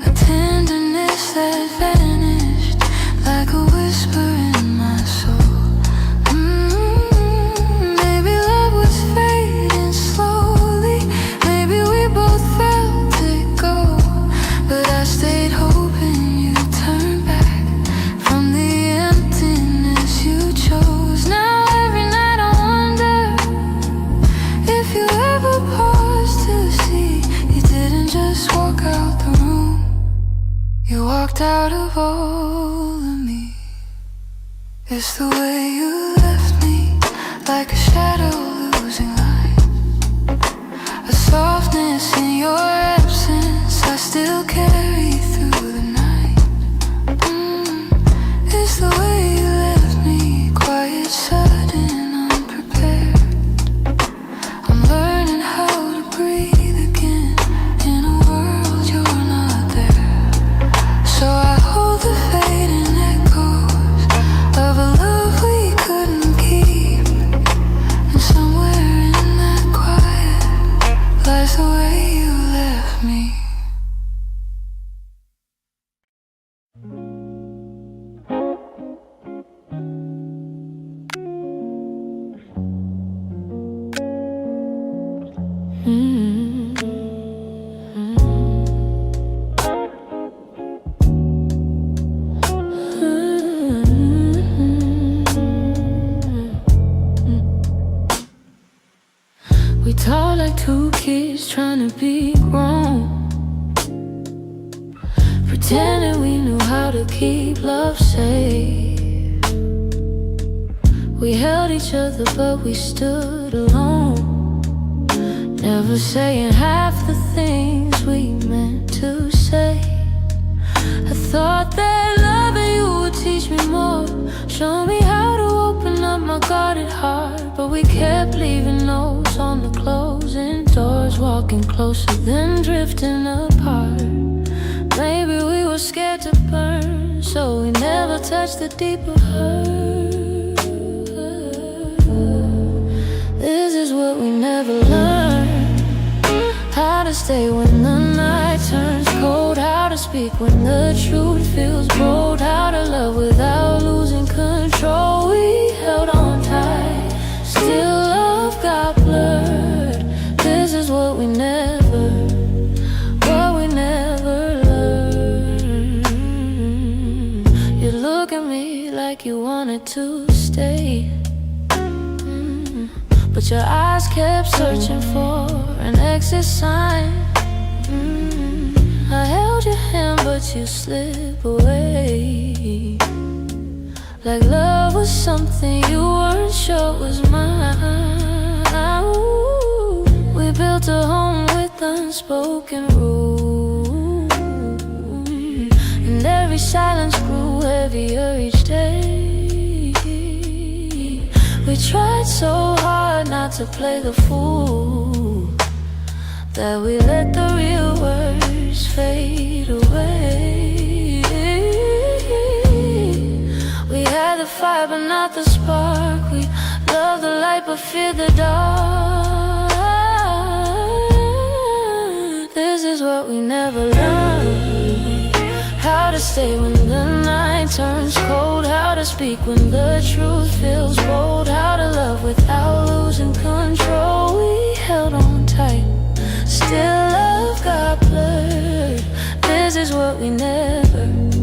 A tenderness that vanished like a whisper in my soul. Maybe love was fading slowly, maybe we both felt it go, but I stayed hoping you'd turn back from the emptiness you chose. Now every night I wonder if you ever paused to see you didn't just walk out the room, you walked out of all of me. It's the way you left me, like a shadow losing light. A softness in your absence I still carry through the night. It's the way you left me, quiet, sudden, unprepared. I'm learning how to breathe again in a world you're not there. So I hold the fading echoes of a love we couldn't keep, and somewhere in that quiet lies the way you left me. We talk like two kids trying to be grown, pretending we knew how to keep love safe. We held each other but we stood alone, never saying half the things we meant to say. I thought that loving you would teach me more, show me how to open up my guarded heart, but we kept leaving notes on the closing doors, walking closer then drifting apart. Maybe we were scared to burn, so we never touched the deeper hurt. This is what we never learned, how to stay when the night turns cold, how to speak when the truth feels bold, how to love without losing control. We held on tight, still love got blurred. This is what we never to stay. But your eyes kept searching for an exit sign. I held your hand but you slip away, like love was something you weren't sure was mine. Ooh, we built a home with unspoken rules, and every silence grew heavier each day. We tried so hard not to play the fool, that we let the real words fade away. We had the fire but not the spark. We loved the light but feared the dark. This is what we never learned: how to stay when the night turns cold, how to speak when the truth feels bold, how to love without losing control. We held on tight, still love got blurred. This is what we never learned.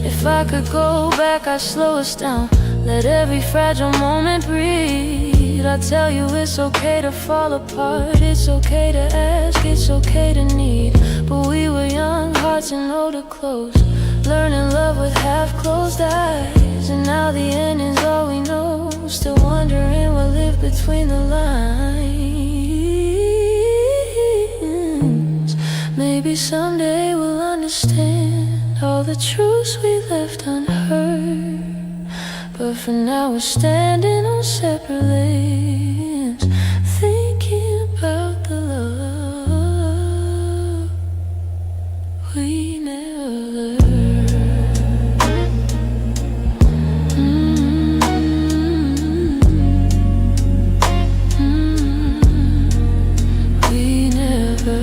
If I could go back, I'd slow us down, let every fragile moment breathe. I'd tell you it's okay to fall apart, it's okay to ask, it's okay to need. But we were young hearts and older clothes, learning love with half-closed eyes. And now the ending's all we know, still wondering what lived between the lines. Maybe someday we'll understand all the truths we left unheard, but for now we're standing on separate lanes, thinking about the love we never learned. We never.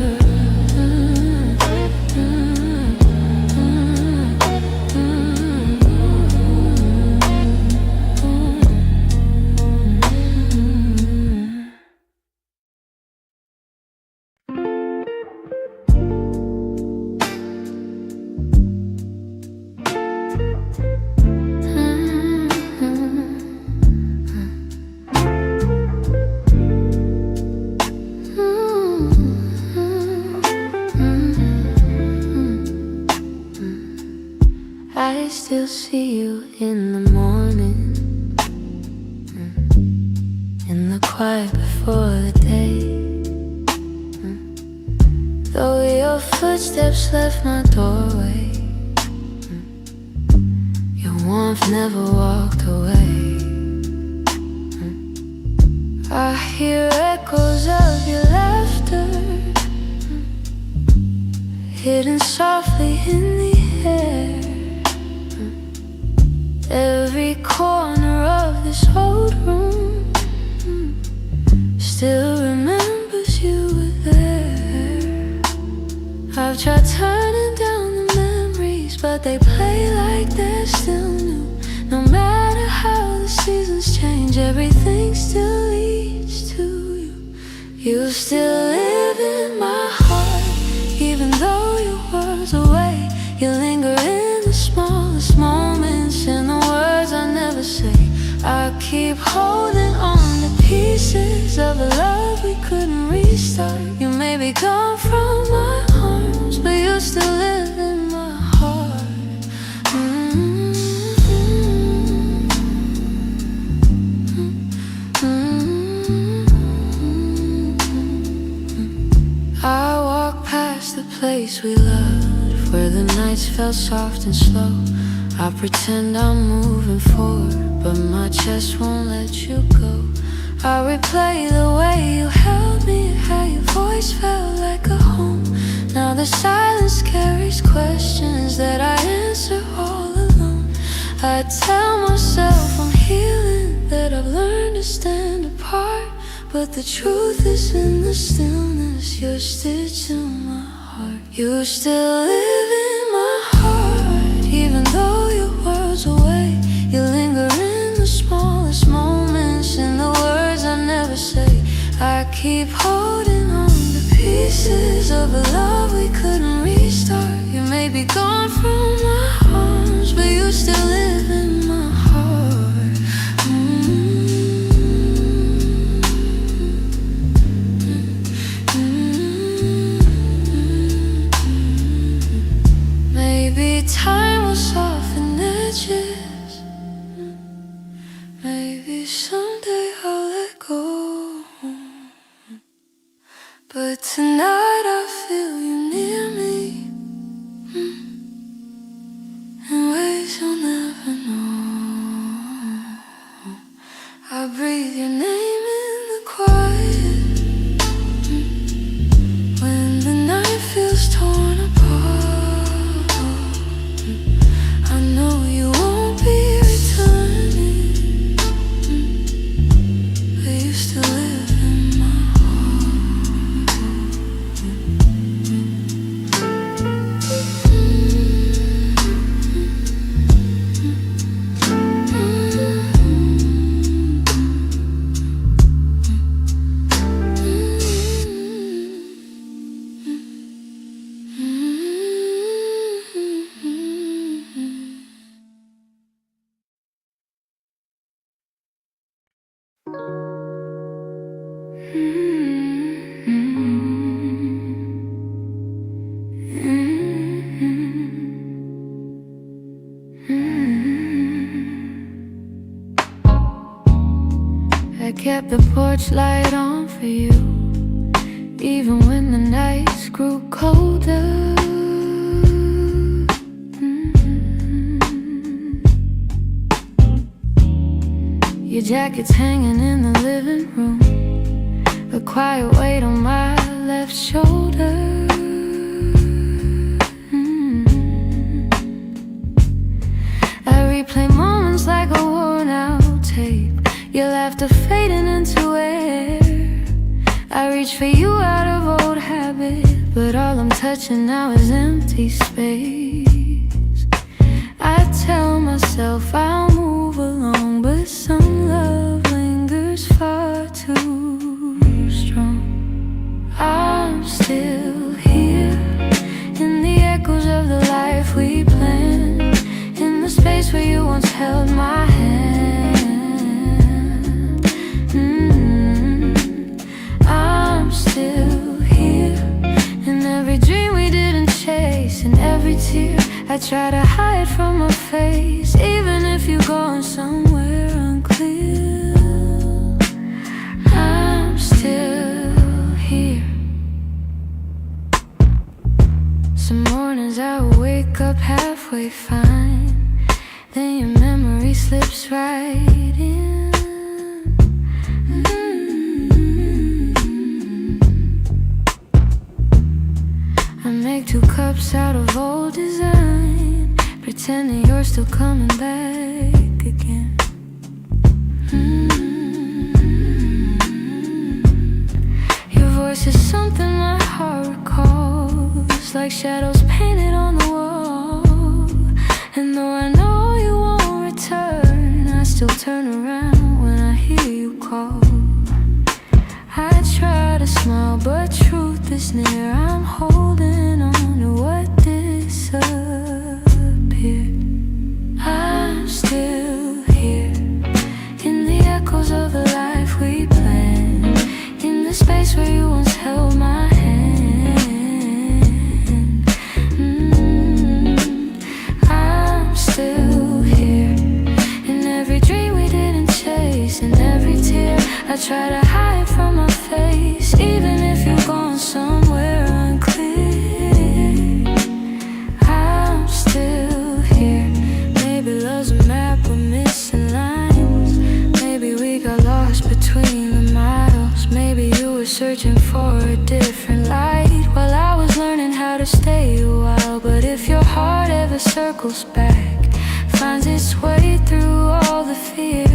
I still see you in the morning, in the quiet before the day. Though your footsteps left my doorway, your warmth never walked away. I hear echoes of your laughter, hidden softly in the air. Every corner of this old room still remembers you were there. I've tried turning down the memories, but they play like they're still new. No matter how the seasons change, everything still leads to you. You still live in my heart, even though your world's away. You linger in the smallest moments, in the words I never say. I keep holding on to pieces of a love we couldn't restart. You may be gone from my arms, but you still live in my heart. I walk past the place we loved, where the nights felt soft and slow. I pretend I'm moving forward, but my chest won't let you go. I replay the way you held me, how your voice felt like a home. Now the silence carries questions that I answer all alone. I tell myself I'm healing, that I've learned to stand apart, but the truth is in the stillness. You're stitched in my heart. You still live in my heart, even though your world's away. You linger in the smallest moments, in the words I never say. I keep holding on to pieces of a love we couldn't restart. You may be be gone from my arms, but you still live in my heart. Maybe time will soften edges. Maybe someday I'll let go. But tonight I feel you near me, in ways you'll never know. I breathe your name in the quiet, when the night feels torn apart. I know you won't be returning, but you still live in my I kept the porch light on for you, even when the nights grew colder. Your jacket's hanging in the living room, a quiet weight on my left shoulder. I replay moments like a worn out tape, your laughter fading into air. I reach for you out of old habit, but all I'm touching now is empty space. I tell myself I'll move along, but some love lingers far too strong. I'm still here, in the echoes of the life we planned, in the space where you once held my hand. I'm still here, in every dream we didn't chase, in every tear I try to hide from my face. Even if you're going somewhere unclear, I'm still here. Some mornings I wake up halfway fine, then your memory slips right in. I make 2 cups out of old design, pretending you're still coming back again. Your voice is something my heart recalls, like shadows painted on the wall. And though I know you won't return, I still turn around when I hear you call. I try to smile, but truth is near. I'm holding on to what disappeared. I'm still here, in the echoes of the life we planned, in the space where you once held my hand. I'm still here, in every dream we didn't chase, in every tear I try to hide from my face. Even if you're gone somewhere unclear, I'm still here. Maybe love's a map with missing lines, maybe we got lost between the miles. Maybe you were searching for a different light while I was learning how to stay a while. But if your heart ever circles back, finds its way through all the fear,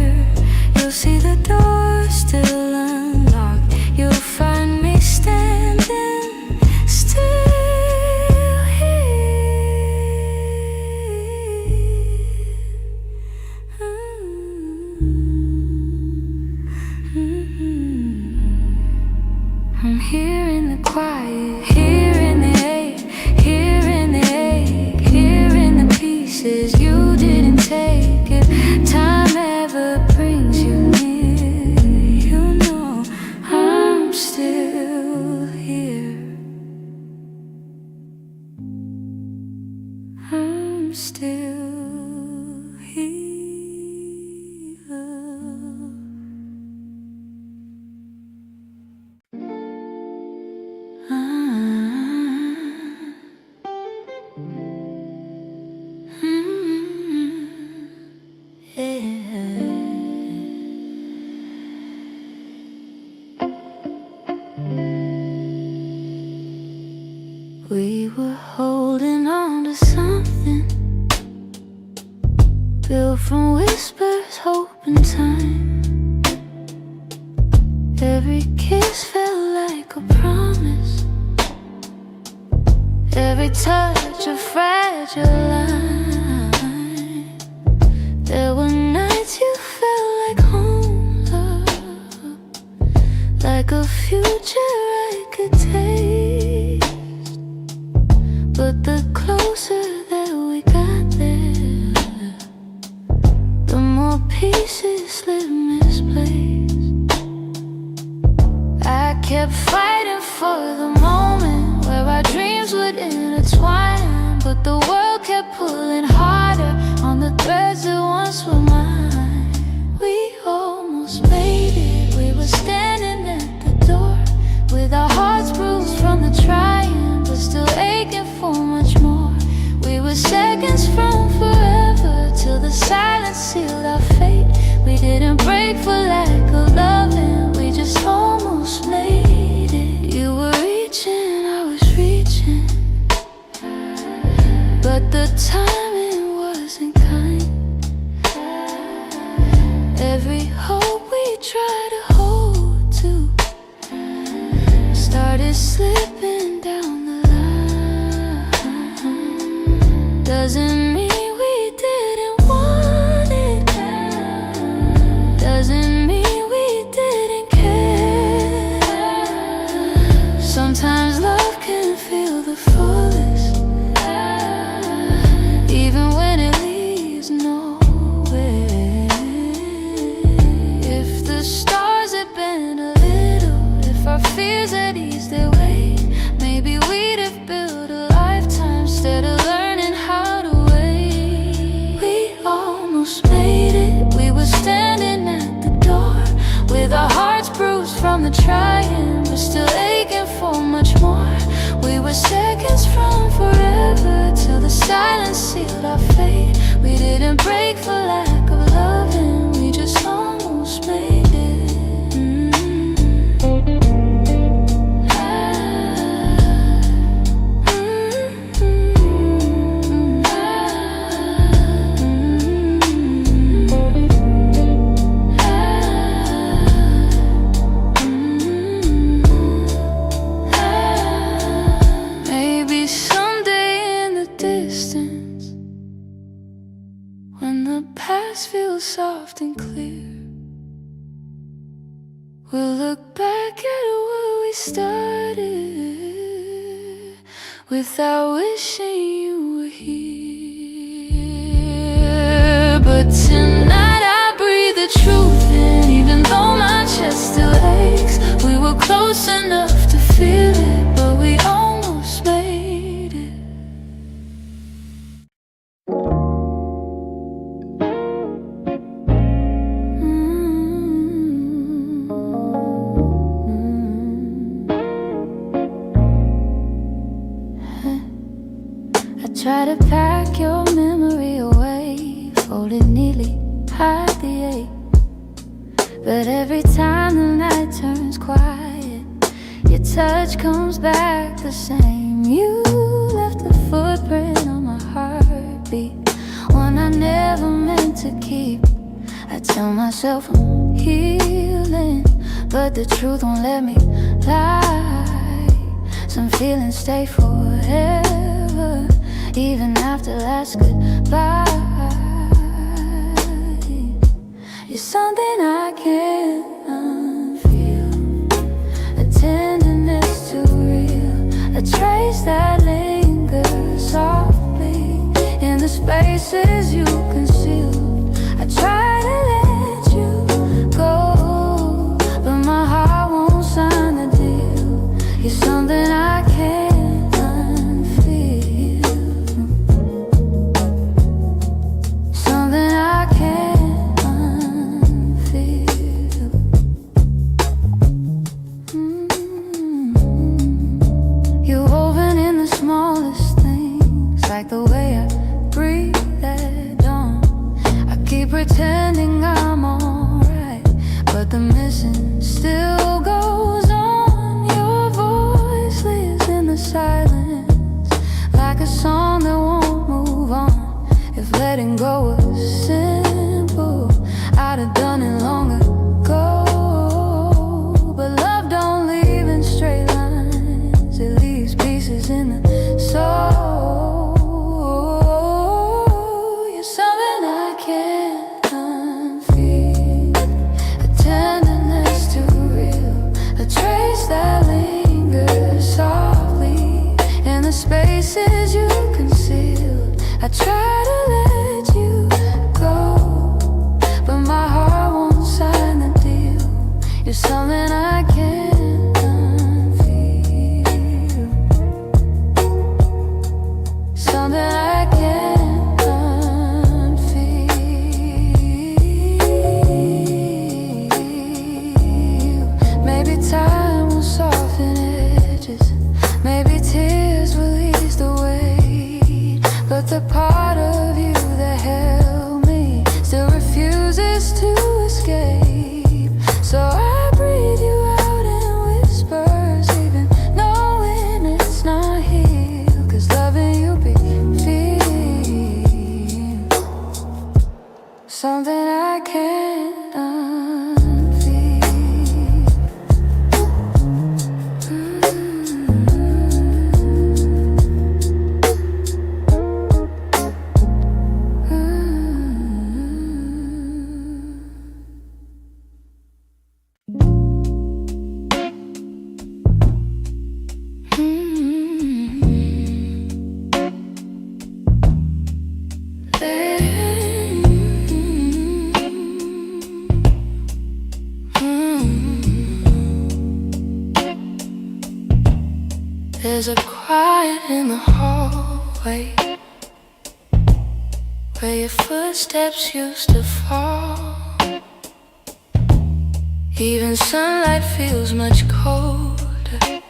you'll see the door still unlocked. You'll find me standing still here. I'm here in the quiet, here in the ache, here in the ache, from whispers, hope and time. Every kiss felt like a promise, every touch a fragile line. There were nights you felt like home, love, like a future I could taste. But the closer that we got there, the more pieces slipped misplaced. I kept fighting for the moment where our dreams would intertwine, but the world kept pulling harder on the threads that once were mine. We almost made it, we were standing at the door, with our hearts bruised from the trying, but still aching for much more. We were seconds from forever, till the silence sealed our fate. We didn't break for lack of loving, we just almost made it. You were reaching, I was reaching, but the timing wasn't kind. Every hope we tried to hold to started slipping down the line. Doesn't mean we didn't want it, doesn't mean we didn't care. Sometimes love can feel the fullest, even when it leaves nowhere. If the stars had been a little, if our fears had eased their weight, maybe we'd have built a lifetime instead of learning how to wait. We almost made it, we were standing at the door, with our hearts bruised from the trying, but still aching for much more. We were seconds from forever, till the silence sealed our fate. We didn't break for lack of loving, we just almost made it. Maybe someday in the distance, when the past feels soft and clear, we'll look back at where we started, without wishing you were here. But tonight I breathe the truth in, even though my chest still aches. We were close enough to feel it, but we almost made it. I try to pack your memory away, fold it neatly, hide the ache. But every time the night turns quiet, your touch comes back the same. You left a footprint on my heartbeat, one I never meant to keep. I tell myself I'm healing, but the truth won't let me lie. Some feelings stay forever, even after last goodbye. You're something I can't unfeel, a tenderness too real, a trace that lingers softly in the spaces you concealed. I try to let you go, but my heart won't sign the deal. You're something I can't unfeel, something I can't unfeel. You're woven in the smallest things, like the way I breathe at dawn. touch that lingers softly in the spaces you conceal. I try to let you go, but my heart won't sign the deal. You're something I can't unfeel, something I can't unfeel. Maybe time will soften edges, maybe tears will ease the weight, but the part of you that held me still refuses to escape. So I breathe you out in whispers, even knowing it's not here. 'Cause loving you be feel something I can't unfeel. There's a quiet in the hallway where your footsteps used to fall. Even sunlight feels much colder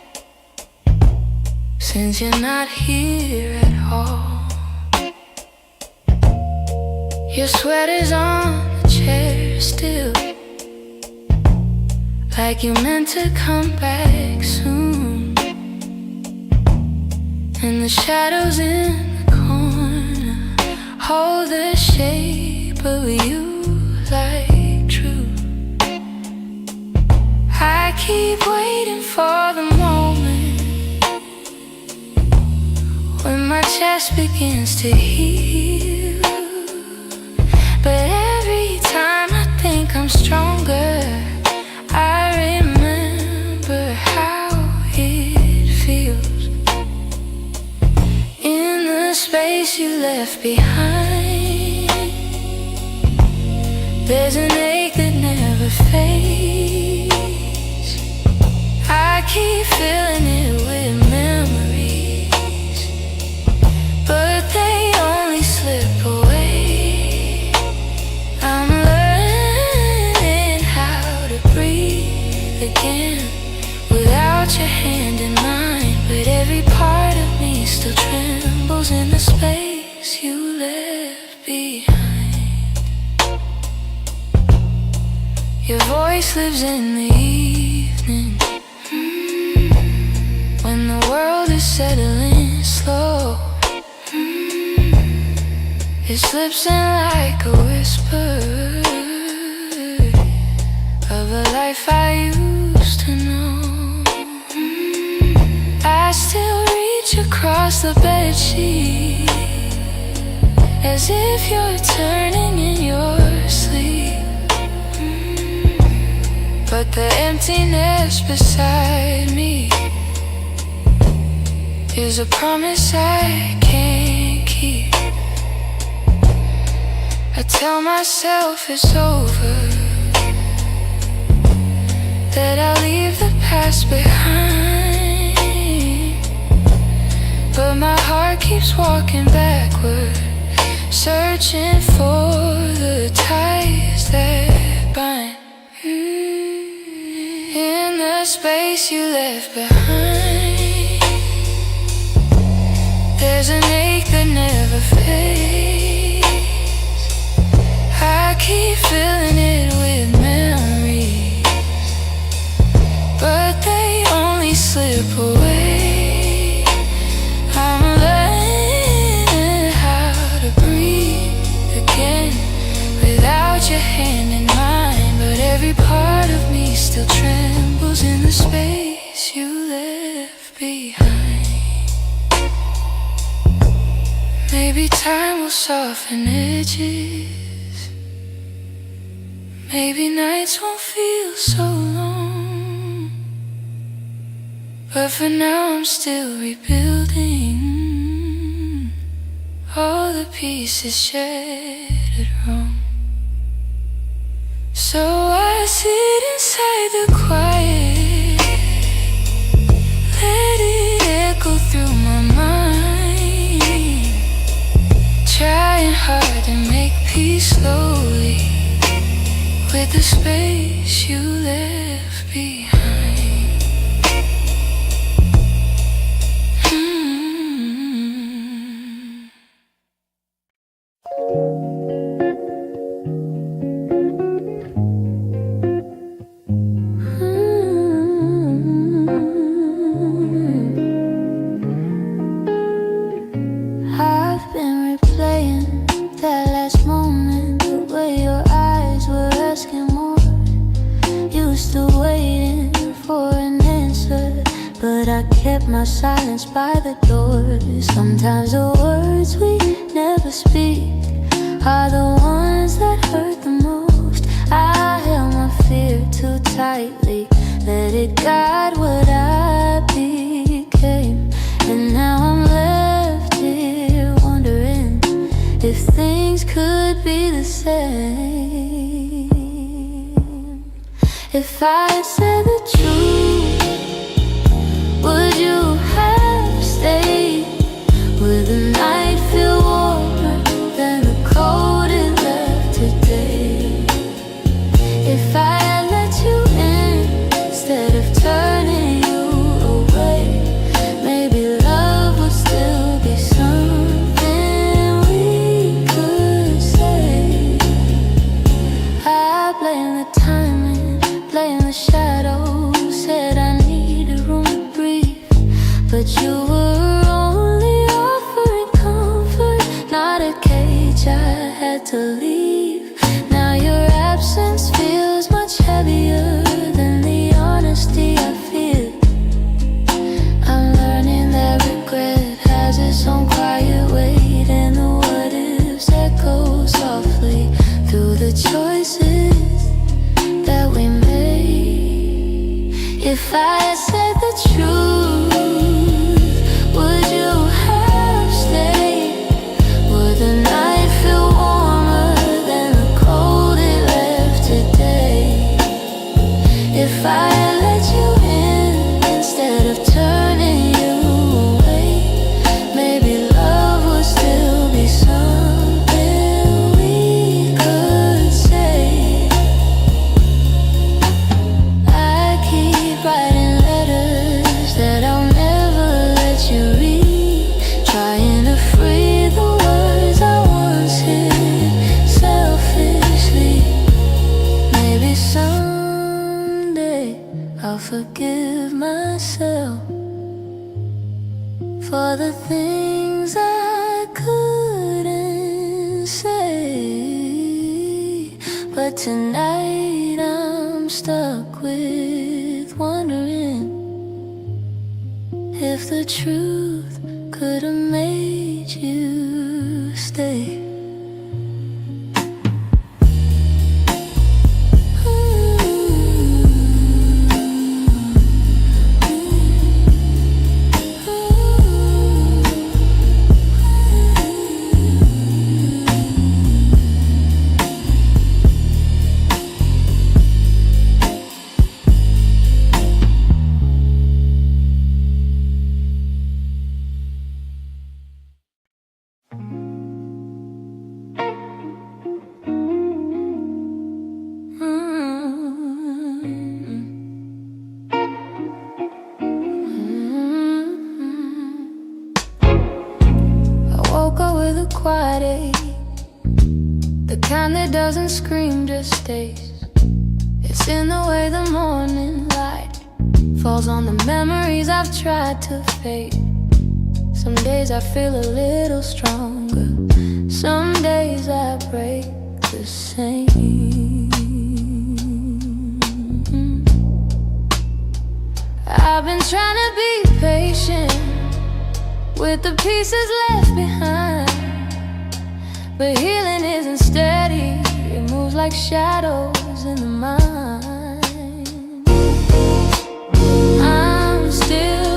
since you're not here at all. Your sweater's on the chair still, like you meant to come back soon. And the shadows in the corner hold the shape of you like truth. I keep waiting for the moment when my chest begins to heal, but every time I think I'm stronger, I remember how it feels. In the space you left behind, there's an ache that never fades. I keep filling it with memories, but they only slip away. I'm learning how to breathe again without your hand in mine, but every part of me still trembles in the space you left behind. Your voice lives in the evening, when the world is settling slow. It slips in like a whisper of a life I used to know. I still reach across the bedsheet as if you're turning in your sleep, but the emptiness beside me is a promise I can't keep. I tell myself it's over, that I'll leave the past behind, but my heart keeps walking backward, searching for the ties that bind. In the space you left behind, there's an ache that never fades. I keep filling it with memories, but they only slip away. I'm learning how to breathe again without your hand in mine, but every part of me still trembles in the space you left behind. Maybe time will soften edges, maybe nights won't feel so long, But for now I'm still rebuilding all the pieces shattered wrong. So I sit inside the quiet, let it echo through my mind, trying hard to make peace slowly with the space you left behind. I've been replaying that last moment, the way your eyes were asking more. You still waiting for an answer, but I kept my silence by the door. Sometimes the words we never speak are the ones that hurt the most. I held my fear too tightly, let it guide what I became. And now I'm left here wondering if things could be the same. If I had said the truth, would you have stayed? Would the night feel warmer than the cold it left today? If I had let you in instead of turning you away, maybe love would still be something we could say. I blame the timing, blame the shadows, said I needed room to breathe, but you were only offering comfort, not a cage I had to leave. Now your absence feels much heavier than the honesty I feel. I'm learning that regret has its own quiet weight, and the what ifs echo softly through the choices that we made. If I had said the truth, would you have stayed? Would the night feel warmer than the cold it left today? If I had let you in instead of turning you away, maybe love would still be something we could say. I keep writing letters that I'll never let you read, trying to free the words I once hid selfishly. Maybe someday I'll forgive myself for the things I couldn't say. But tonight I'm stuck with wondering if the truth could have made you stay. Quiet ache, the kind that doesn't scream, just stays. It's in the way the morning light falls on the memories I've tried to fade. Some days I feel a little stronger, some days I break the same. I've been trying to be patient with the pieces left behind, but healing isn't steady, it moves like shadows in the mind. I'm still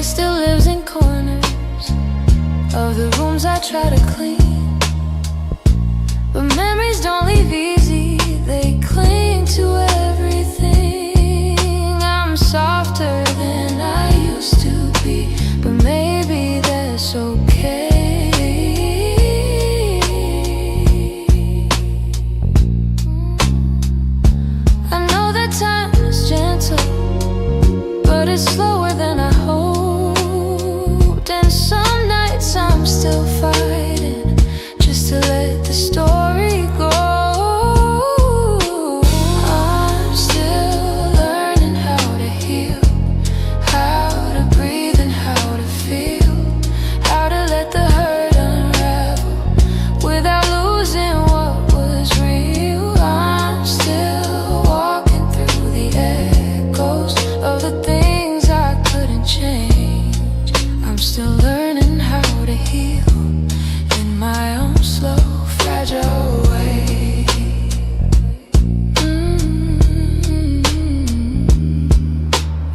still lives in corners of the rooms I try to clean. But memories don't leave easy, they cling to everything. I'm softer than I used to be, but maybe that's okay. I know that time is gentle, but it's slower than I hoped. And some nights I'm still fighting just to let the story go. I'm still learning how to heal, how to breathe and how to feel, how to let the hurt unravel without losing what was real. I'm still walking through the echoes of the things I couldn't change. I'm still learning how to heal in my own slow, fragile way.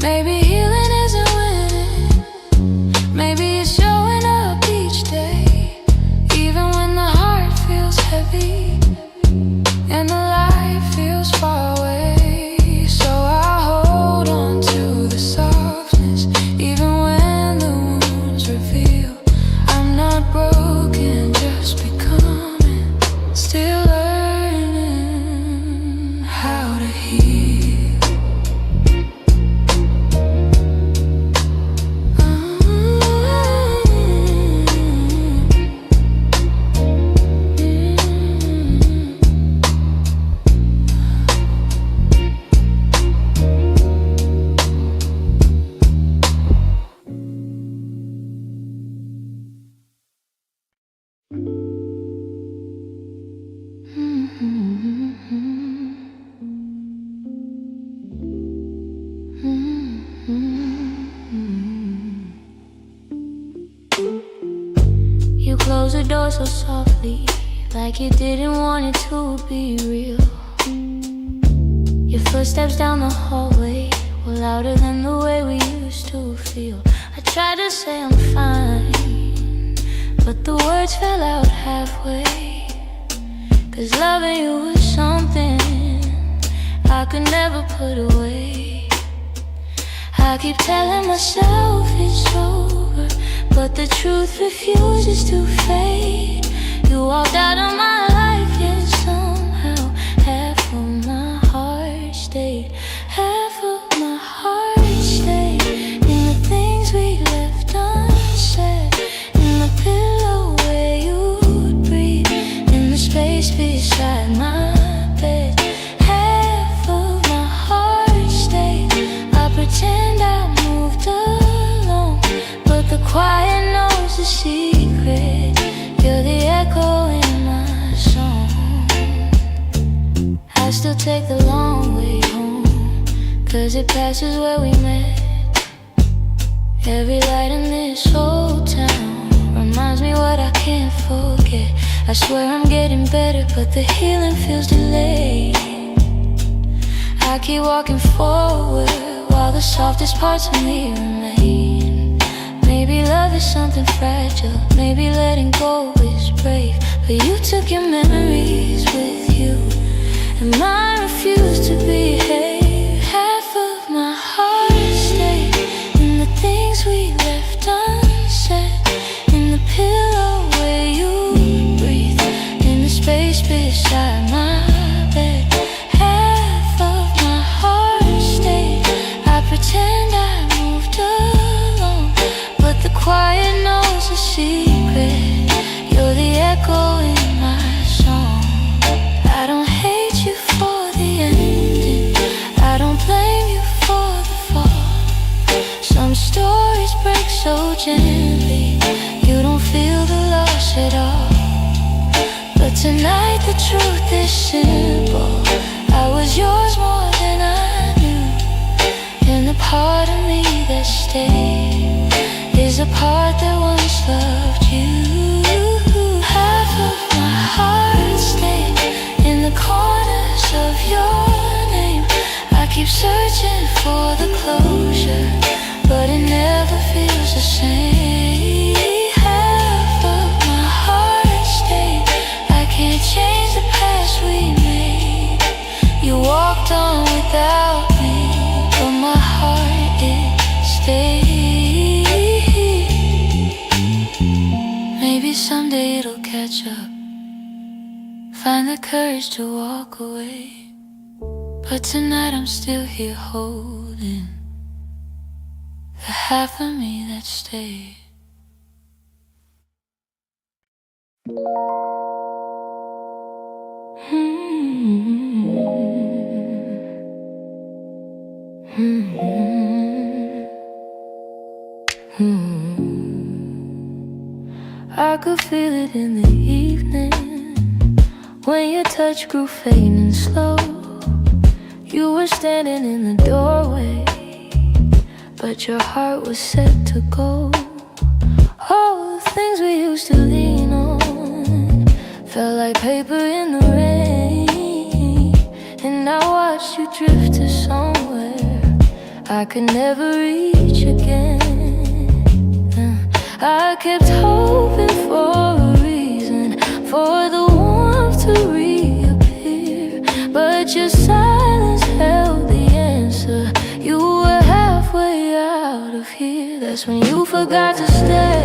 Maybe healing isn't winning, maybe it's showing up each day, even when the heart feels heavy and the light feels far away. So I hold on to the softness, even when the wounds reveal I'm not broken, just becoming, still learning how to heal. You closed the door so softly, like you didn't want it to be real. Your footsteps down the hallway were louder than the way we used to feel. I tried to say I'm fine, but the words fell out halfway. 'Cause loving you was something I could never put away. I keep telling myself it's over, but the truth refuses to fade. You walked out of my life, yet somehow half of my heart stayed. Half of my heart stayed in the things we left unsaid, in the pillow where you'd breathe, in the space beside my bed. Half of my heart stayed. I pretend I moved along, but the quiet knows the secret. You're the echo in my song. I still take the long way home, 'cause it passes where we met. Every light in this whole town reminds me what I can't forget. I swear I'm getting better, but the healing feels delayed. I keep walking forward while the softest parts of me remain. Maybe love is something fragile, maybe letting go is brave, but you took your memories with you, and mine refused to behave. Half of my heart stayed in the things we left unsaid, in the pillow where you breathe, in the space beside my bed. Half of my heart stayed. I pretend I moved along, but the quiet knows the secret. You're the echo in my song. I don't hate you for the ending, I don't blame you for the fall. Some stories break so gently, you don't feel the loss at all. But tonight the truth is simple, I was yours more than I knew, and the part of me that stayed is a part that once loved you. Half of my heart stayed in the corners of your name. I keep searching for the closure, but it never feels find the courage to walk away. But tonight I'm still here holding the half of me that stayed. I could feel it in the evening when your touch grew faint and slow. You were standing in the doorway, but your heart was set to go. All the things we used to lean on felt like paper in the rain, and I watched you drift to somewhere I could never reach again. I kept hoping for a reason for the warmth to reappear, but your silence held the answer. You were halfway out of here. That's when you forgot to stay,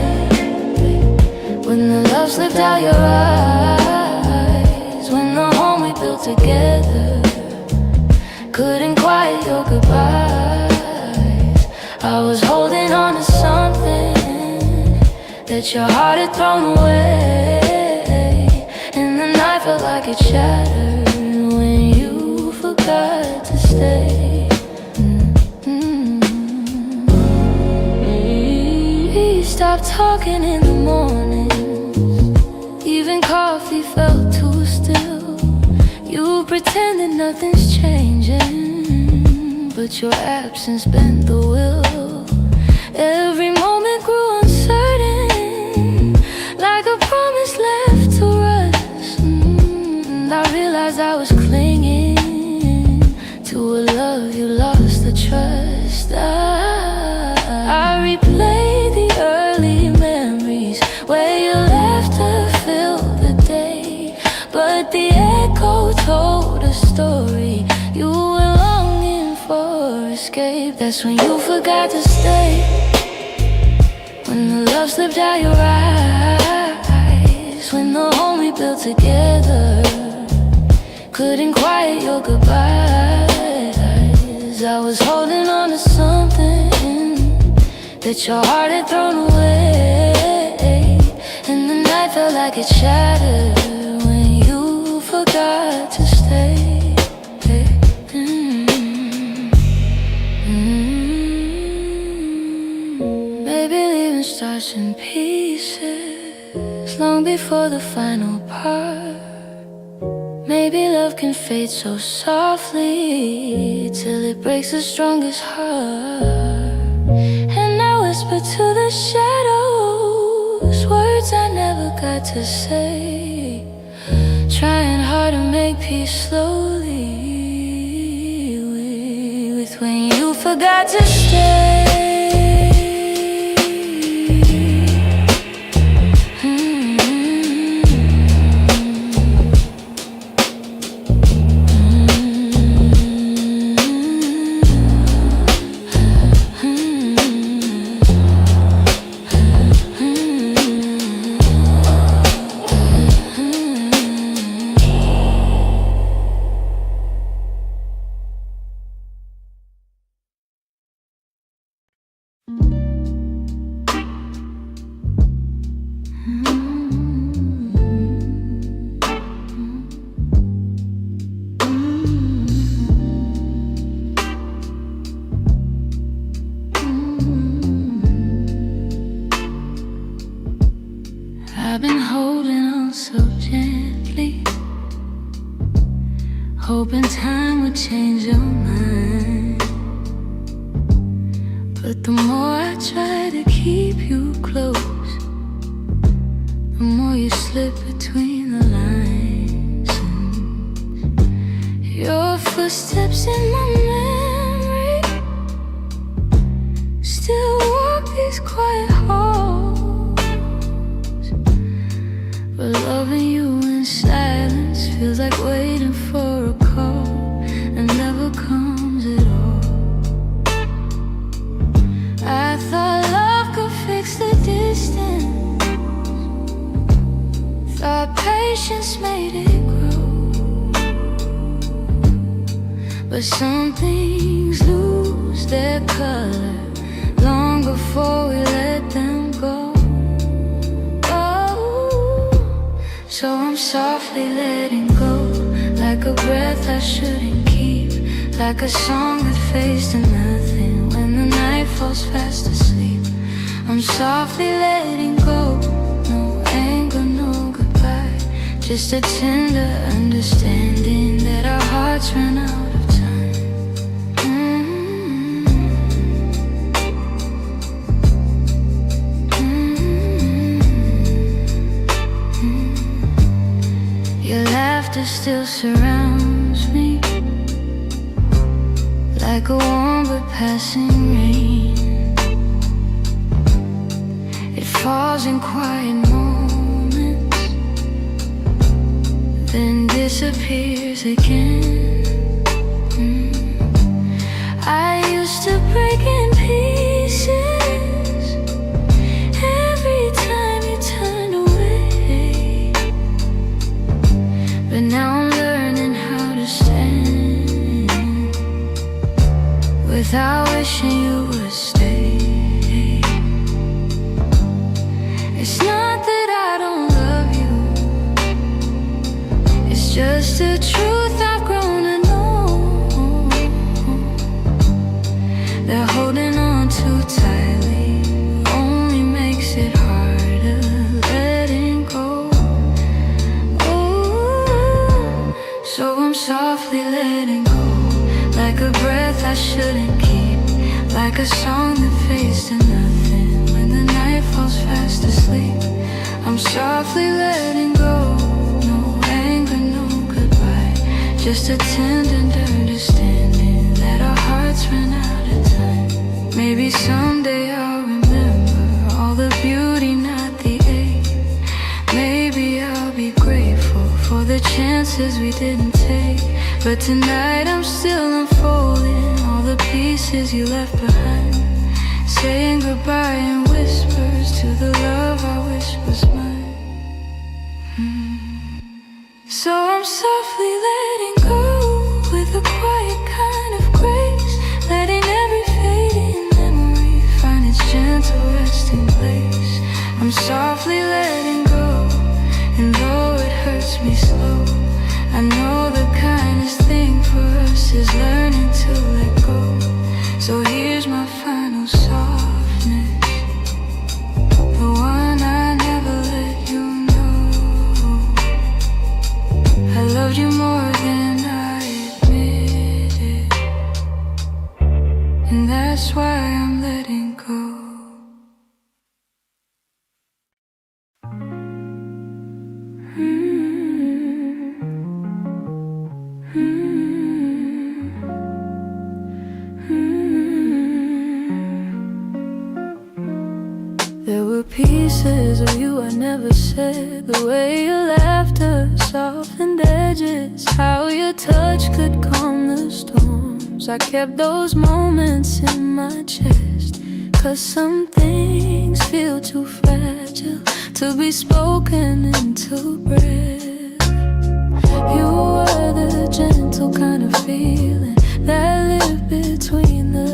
when the love slipped out your eyes, when the home we built together couldn't quiet your goodbyes. I was holding on to something that your heart had thrown away, and the night felt like it shattered when you forgot to stay. We stopped talking in the mornings, even coffee felt too still. You pretended nothing's changing, but your absence bent the will. Every moment grew uncertain, like a promise left to rust. And I realized I was clinging to a love you lost the trust. I replayed the early memories where your laughter filled the day, but the echo told a story. You were longing for escape. That's when you forgot to stay, when the love slipped out your eyes, when the home we built together couldn't quiet your goodbyes. I was holding on to something that your heart had thrown away, and the night felt like it shattered when you forgot to stay. Maybe leaving stars in pieces long before the final part. Maybe love can fade so softly till it breaks the strongest heart. And I whisper to the shadows words I never got to say, trying hard to make peace slowly with when you forgot to stay. I've been holding on so gently, hoping time would change your mind. But the more I try to keep you close, the more you slip between the lines. And your footsteps in my memory still walk these quiet halls. But loving you in silence feels like waiting for a call that never comes at all. I thought love could fix the distance, thought patience made it grow. things lose their color long before we let them go. Oh, so I'm softly letting go, like a breath I shouldn't keep, like a song that fades to nothing when the night falls fast asleep. I'm softly letting go, no anger, no goodbye, just a tender understanding that our hearts run out of time. Your laughter still surrounds me, like a warm but passing rain. It falls in quiet moments, then disappears again. I used to break in pieces every time you turn away, but now I'm learning how to stand without wishing you would stay. It's not that I don't love you, it's just the truth I've grown to know, that holding on too tightly only makes it harder letting go. Oh, so I'm softly letting go, like a breath I shouldn't keep, like a song that fades to nothing when the night falls fast asleep. I'm softly letting go, no anger, no goodbye, just a tender understanding that our hearts ran out of time. Maybe someday I'll remember all the beauty, not the ache. Maybe I'll be grateful for the chances we didn't take, but tonight I'm still unfolding all the pieces you left behind, saying goodbye in whispers to the love I wish was mine. So I'm softly letting go with a quiet kind of grace, letting every fading memory find its gentle resting place. I'm softly letting go, and though it hurts me slow, I know the kindest thing for us is learning to let go. So here's my final softness, the one I never let you know. I loved you more than I admitted, and that's why I'm letting go. There were pieces of you I never said, the way your laughter softened edges, how your touch could calm the storms. I kept those moments in my chest, 'cause some things feel too fragile to be spoken into breath. You were the gentle kind of feeling that lived between the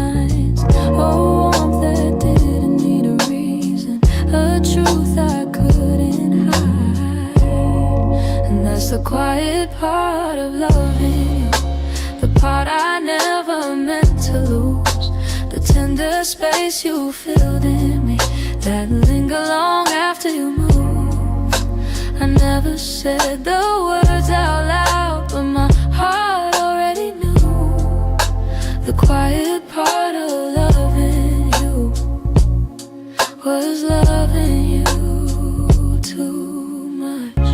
lines, oh, warmth that didn't need a reason, a truth I couldn't hide. And that's the quiet part of loving you, the part I never meant to lose, the tender space you filled in me that linger long after you move. I never said the words out loud, but my heart already knew. The quiet part of loving you was loving you too much.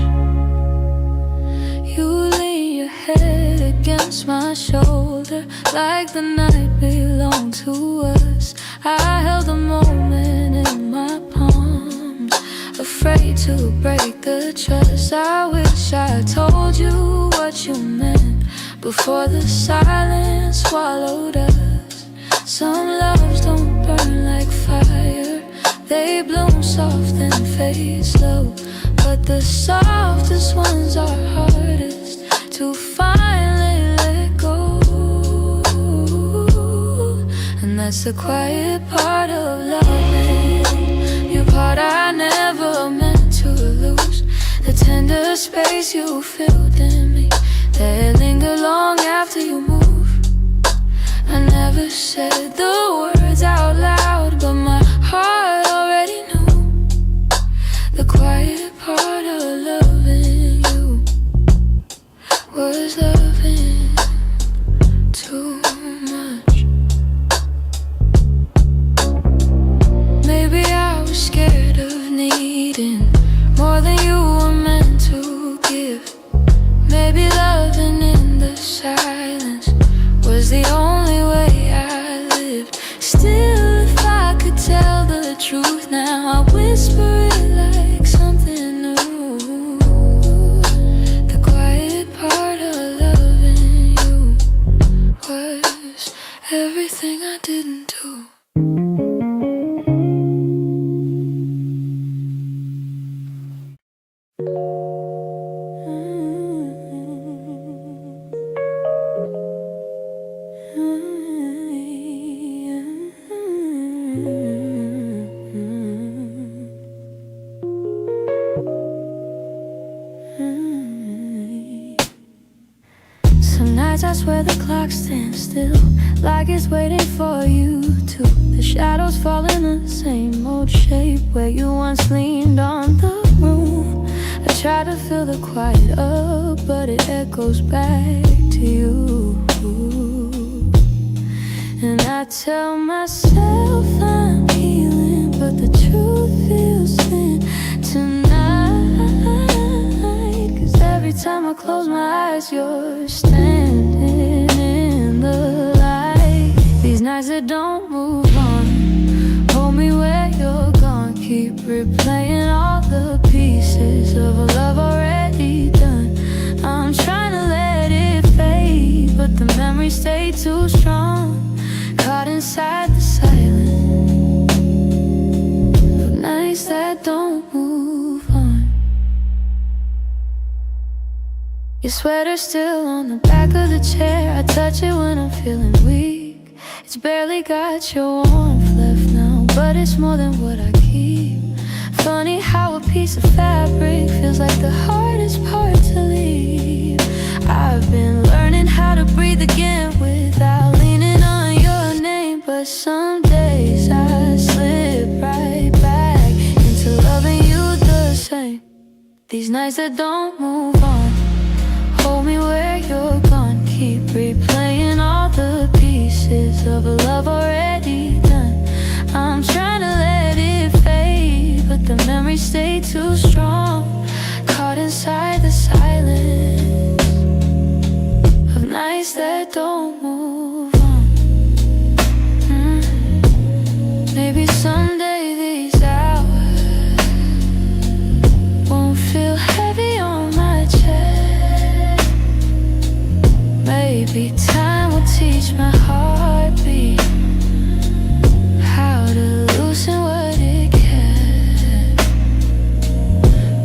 You lean your head against my shoulder like the night belonged to us. I held the moment in my palms, afraid to break the trust. I wish I told you what you meant before the silence swallowed us. Some loves don't burn like fire, they bloom soft and fade slow, but the softest ones are hardest to finally let go. that's the quiet part of loving. Your part I never meant to lose. The tender space you filled in me, that linger long after you move. I never said the words out loud, but my heart already knew. The quiet part of loving you was loving too much. Maybe I was scared of needing more than you were meant to give. Maybe loving in the silence was the only way I lived. Still, if I could tell the truth now, I whisper it like something new. The quiet part of loving you was everything I didn't do. Some nights I swear the clock stands still, like it's waiting for you to. The shadows fall in the same old shape where you once leaned on the room. I try to fill the quiet up, but it echoes back to you. And I tell myself I'm healing, but the truth feels thin tonight. 'Cause every time I close my eyes, you're standing in the light. These nights that don't move on, hold me where you're gone. Keep replaying all the pieces of a love already done. I'm trying to let it fade, but the memories stay too strong. Caught inside the silence of nights that don't move on. Your sweater's still on the back of the chair. I touch it when I'm feeling weak. It's barely got your warmth left now, but it's more than what I keep. Funny how a piece of fabric feels like the hardest part to leave. I've been learning how to breathe again without leaning on your name, but some days I slip right back into loving you the same. These nights that don't move on, hold me where you're gone. Keep replaying all the pieces of a love already done. I'm trying to let it fade, but the memories stay too strong. Caught inside the silence of nights that don't move on. Maybe someday these hours won't feel heavy on my chest. Maybe time will teach my heartbeat how to loosen what it can.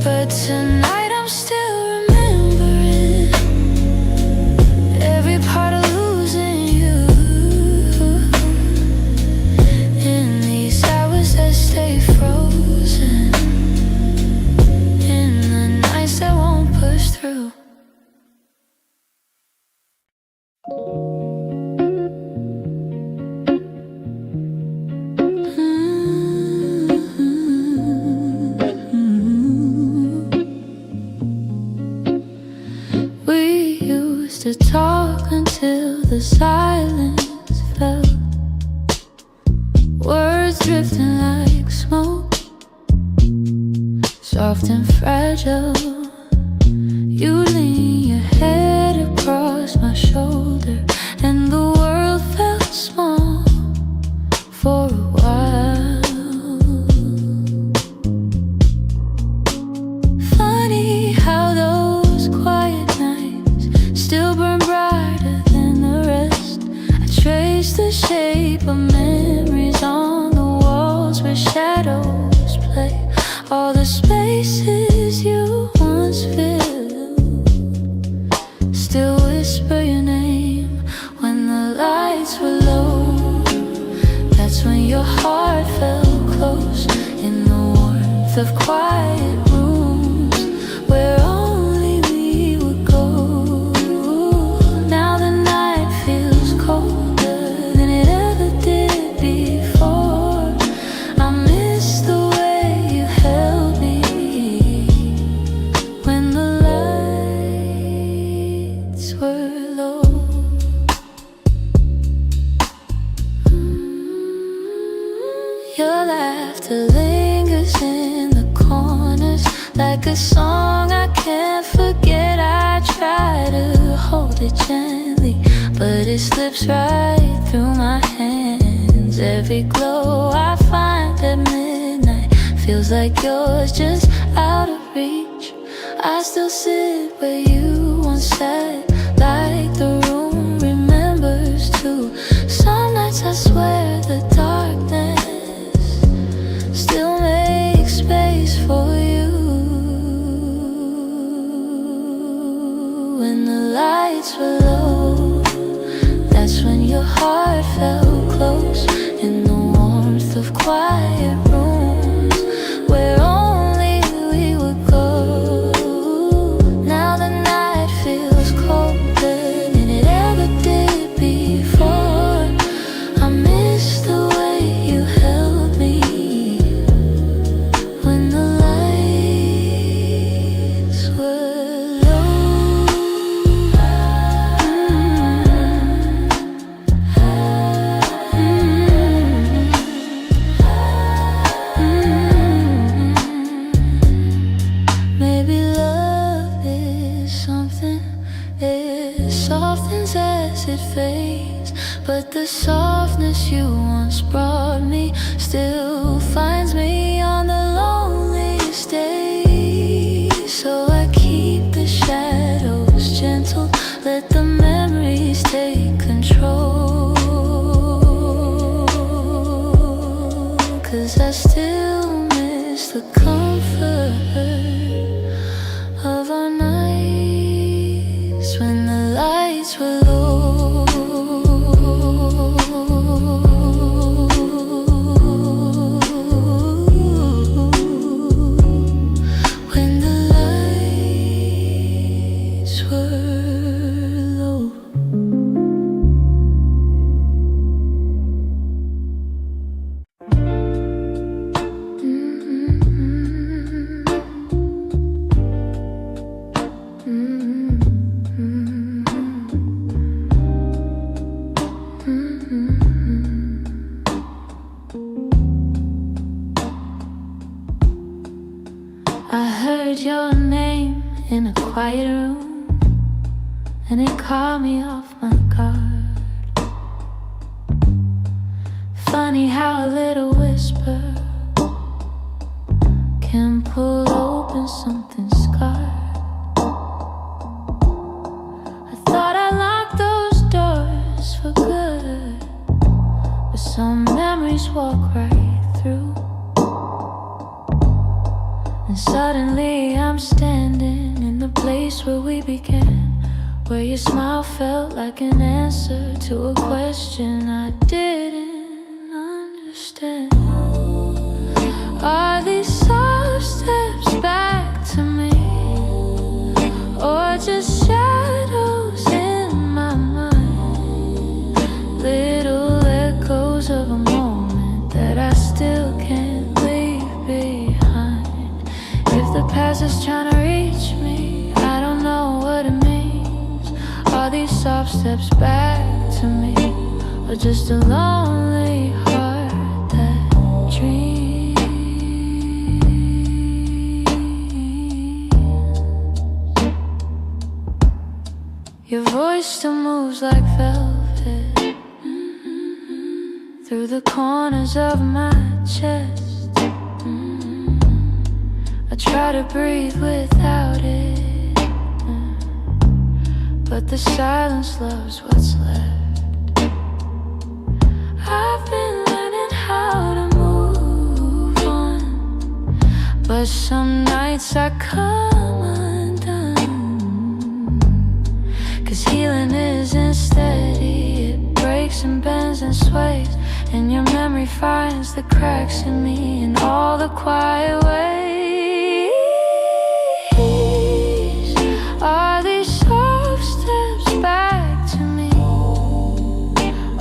But tonight I'm still remembering every part of losing you. In these hours that stay frozen, in the nights that won't push through. We used to talk until the silence fell, words drifting like smoke, soft and fragile. You lean your head across my shoulder, and the world felt small for a while. Funny how those quiet nights still burn brighter than the rest. I trace the shape of memories on the walls where shadows play. All the spaces you once filled still whisper your name when the lights were low. when your heart felt close in the warmth of quiet rooms where only we would go. Now the night feels colder than it ever did before. I miss the way you held me when the lights were low. Your laughter lingers in the corners like a song I can't forget. I try to hold it gently, but it slips right through my hands. Every glow I find at midnight feels like yours, just out of reach. I still sit where you once sat, like the room remembers too. Some nights I swear the darkness still make space for you. When the lights were low, that's when your heart felt close in the warmth of quiet rooms where only we would go. Now the night feels colder than it ever did before. I miss the way you held me when the lights were low. Maybe love is something, it softens as it fades, but the softness you once brought me still finds me on the loneliest days. So I keep the shadows gentle, let the memories take control. 'Cause I still miss the comfort of our nights when the lights were low. When the lights were low. I heard your name in a quiet room, and it caught me off my guard. Funny how a little whisper can pull open something scarred. I thought I locked those doors for good, but some memories walk right through. And suddenly I'm standing in the place where we began, where your smile felt like an answer to a question I didn't understand. Are these soft steps back to me, or just shadows in my mind? Little echoes of a moment that I still can't leave behind. If the past is trying to reach me, I don't know what it means. Are these soft steps back to me, or just a lonely heart that dreams? Your voice still moves like velvet through the corners of my chest. I try to breathe without it, but the silence loves what's left. I've been learning how to move on, but some nights I come undone. 'Cause healing isn't steady, it breaks and bends and sways, and your memory finds the cracks in me in all the quiet ways. Are these soft steps back to me,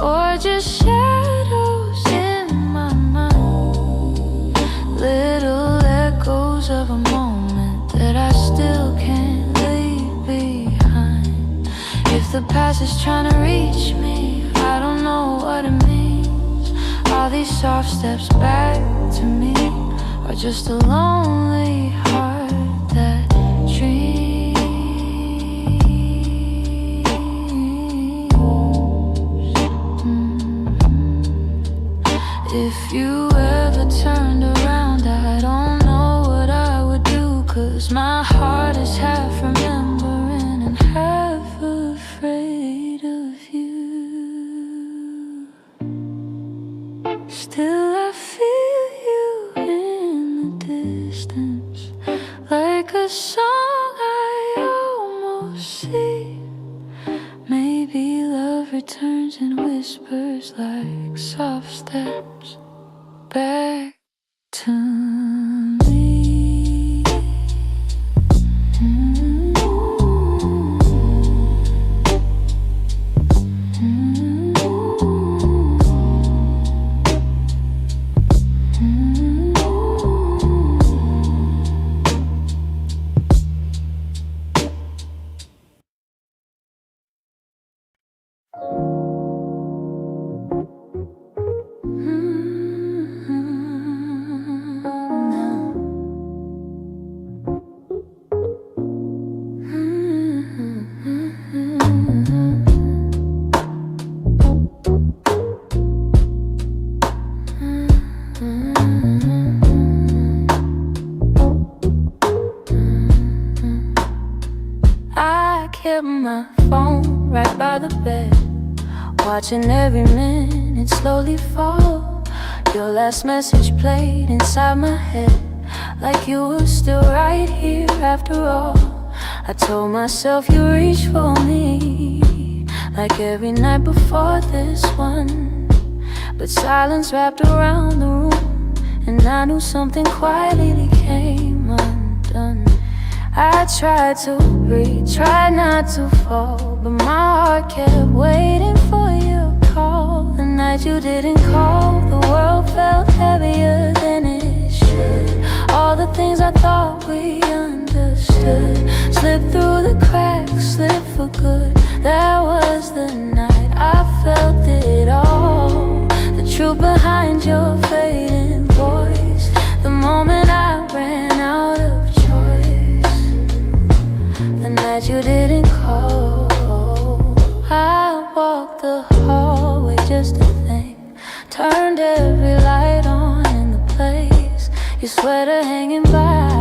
or just shadows in my mind? Little echoes of a moment that I still can't leave behind. If the past is trying to reach me, I don't know what it means. Are these soft steps back to me, or just a lonely heart that dreams? If you ever turned around, I don't know what I would do, 'cause my heart is half remembering and half afraid of you. Still I feel you in the distance, like a song I almost see. Maybe love returns and whispers like soft steps back to me. I kept my phone right by the bed, watching every minute slowly fall. Your last message played inside my head, like you were still right here after all. I told myself you reached for me, like every night before this one. But silence wrapped around the room, and I knew something quietly came undone. I tried to breathe, tried not to fall, but my heart kept waiting for your call. The night you didn't call, the world felt heavier than it should. All the things I thought we understood slipped through the cracks, slipped for good. That was the night I felt it all, the truth behind your fading voice. The moment I ran out of choice, the night you didn't call. I walked the hallway just to think, turned every light on in the place, your sweater hanging by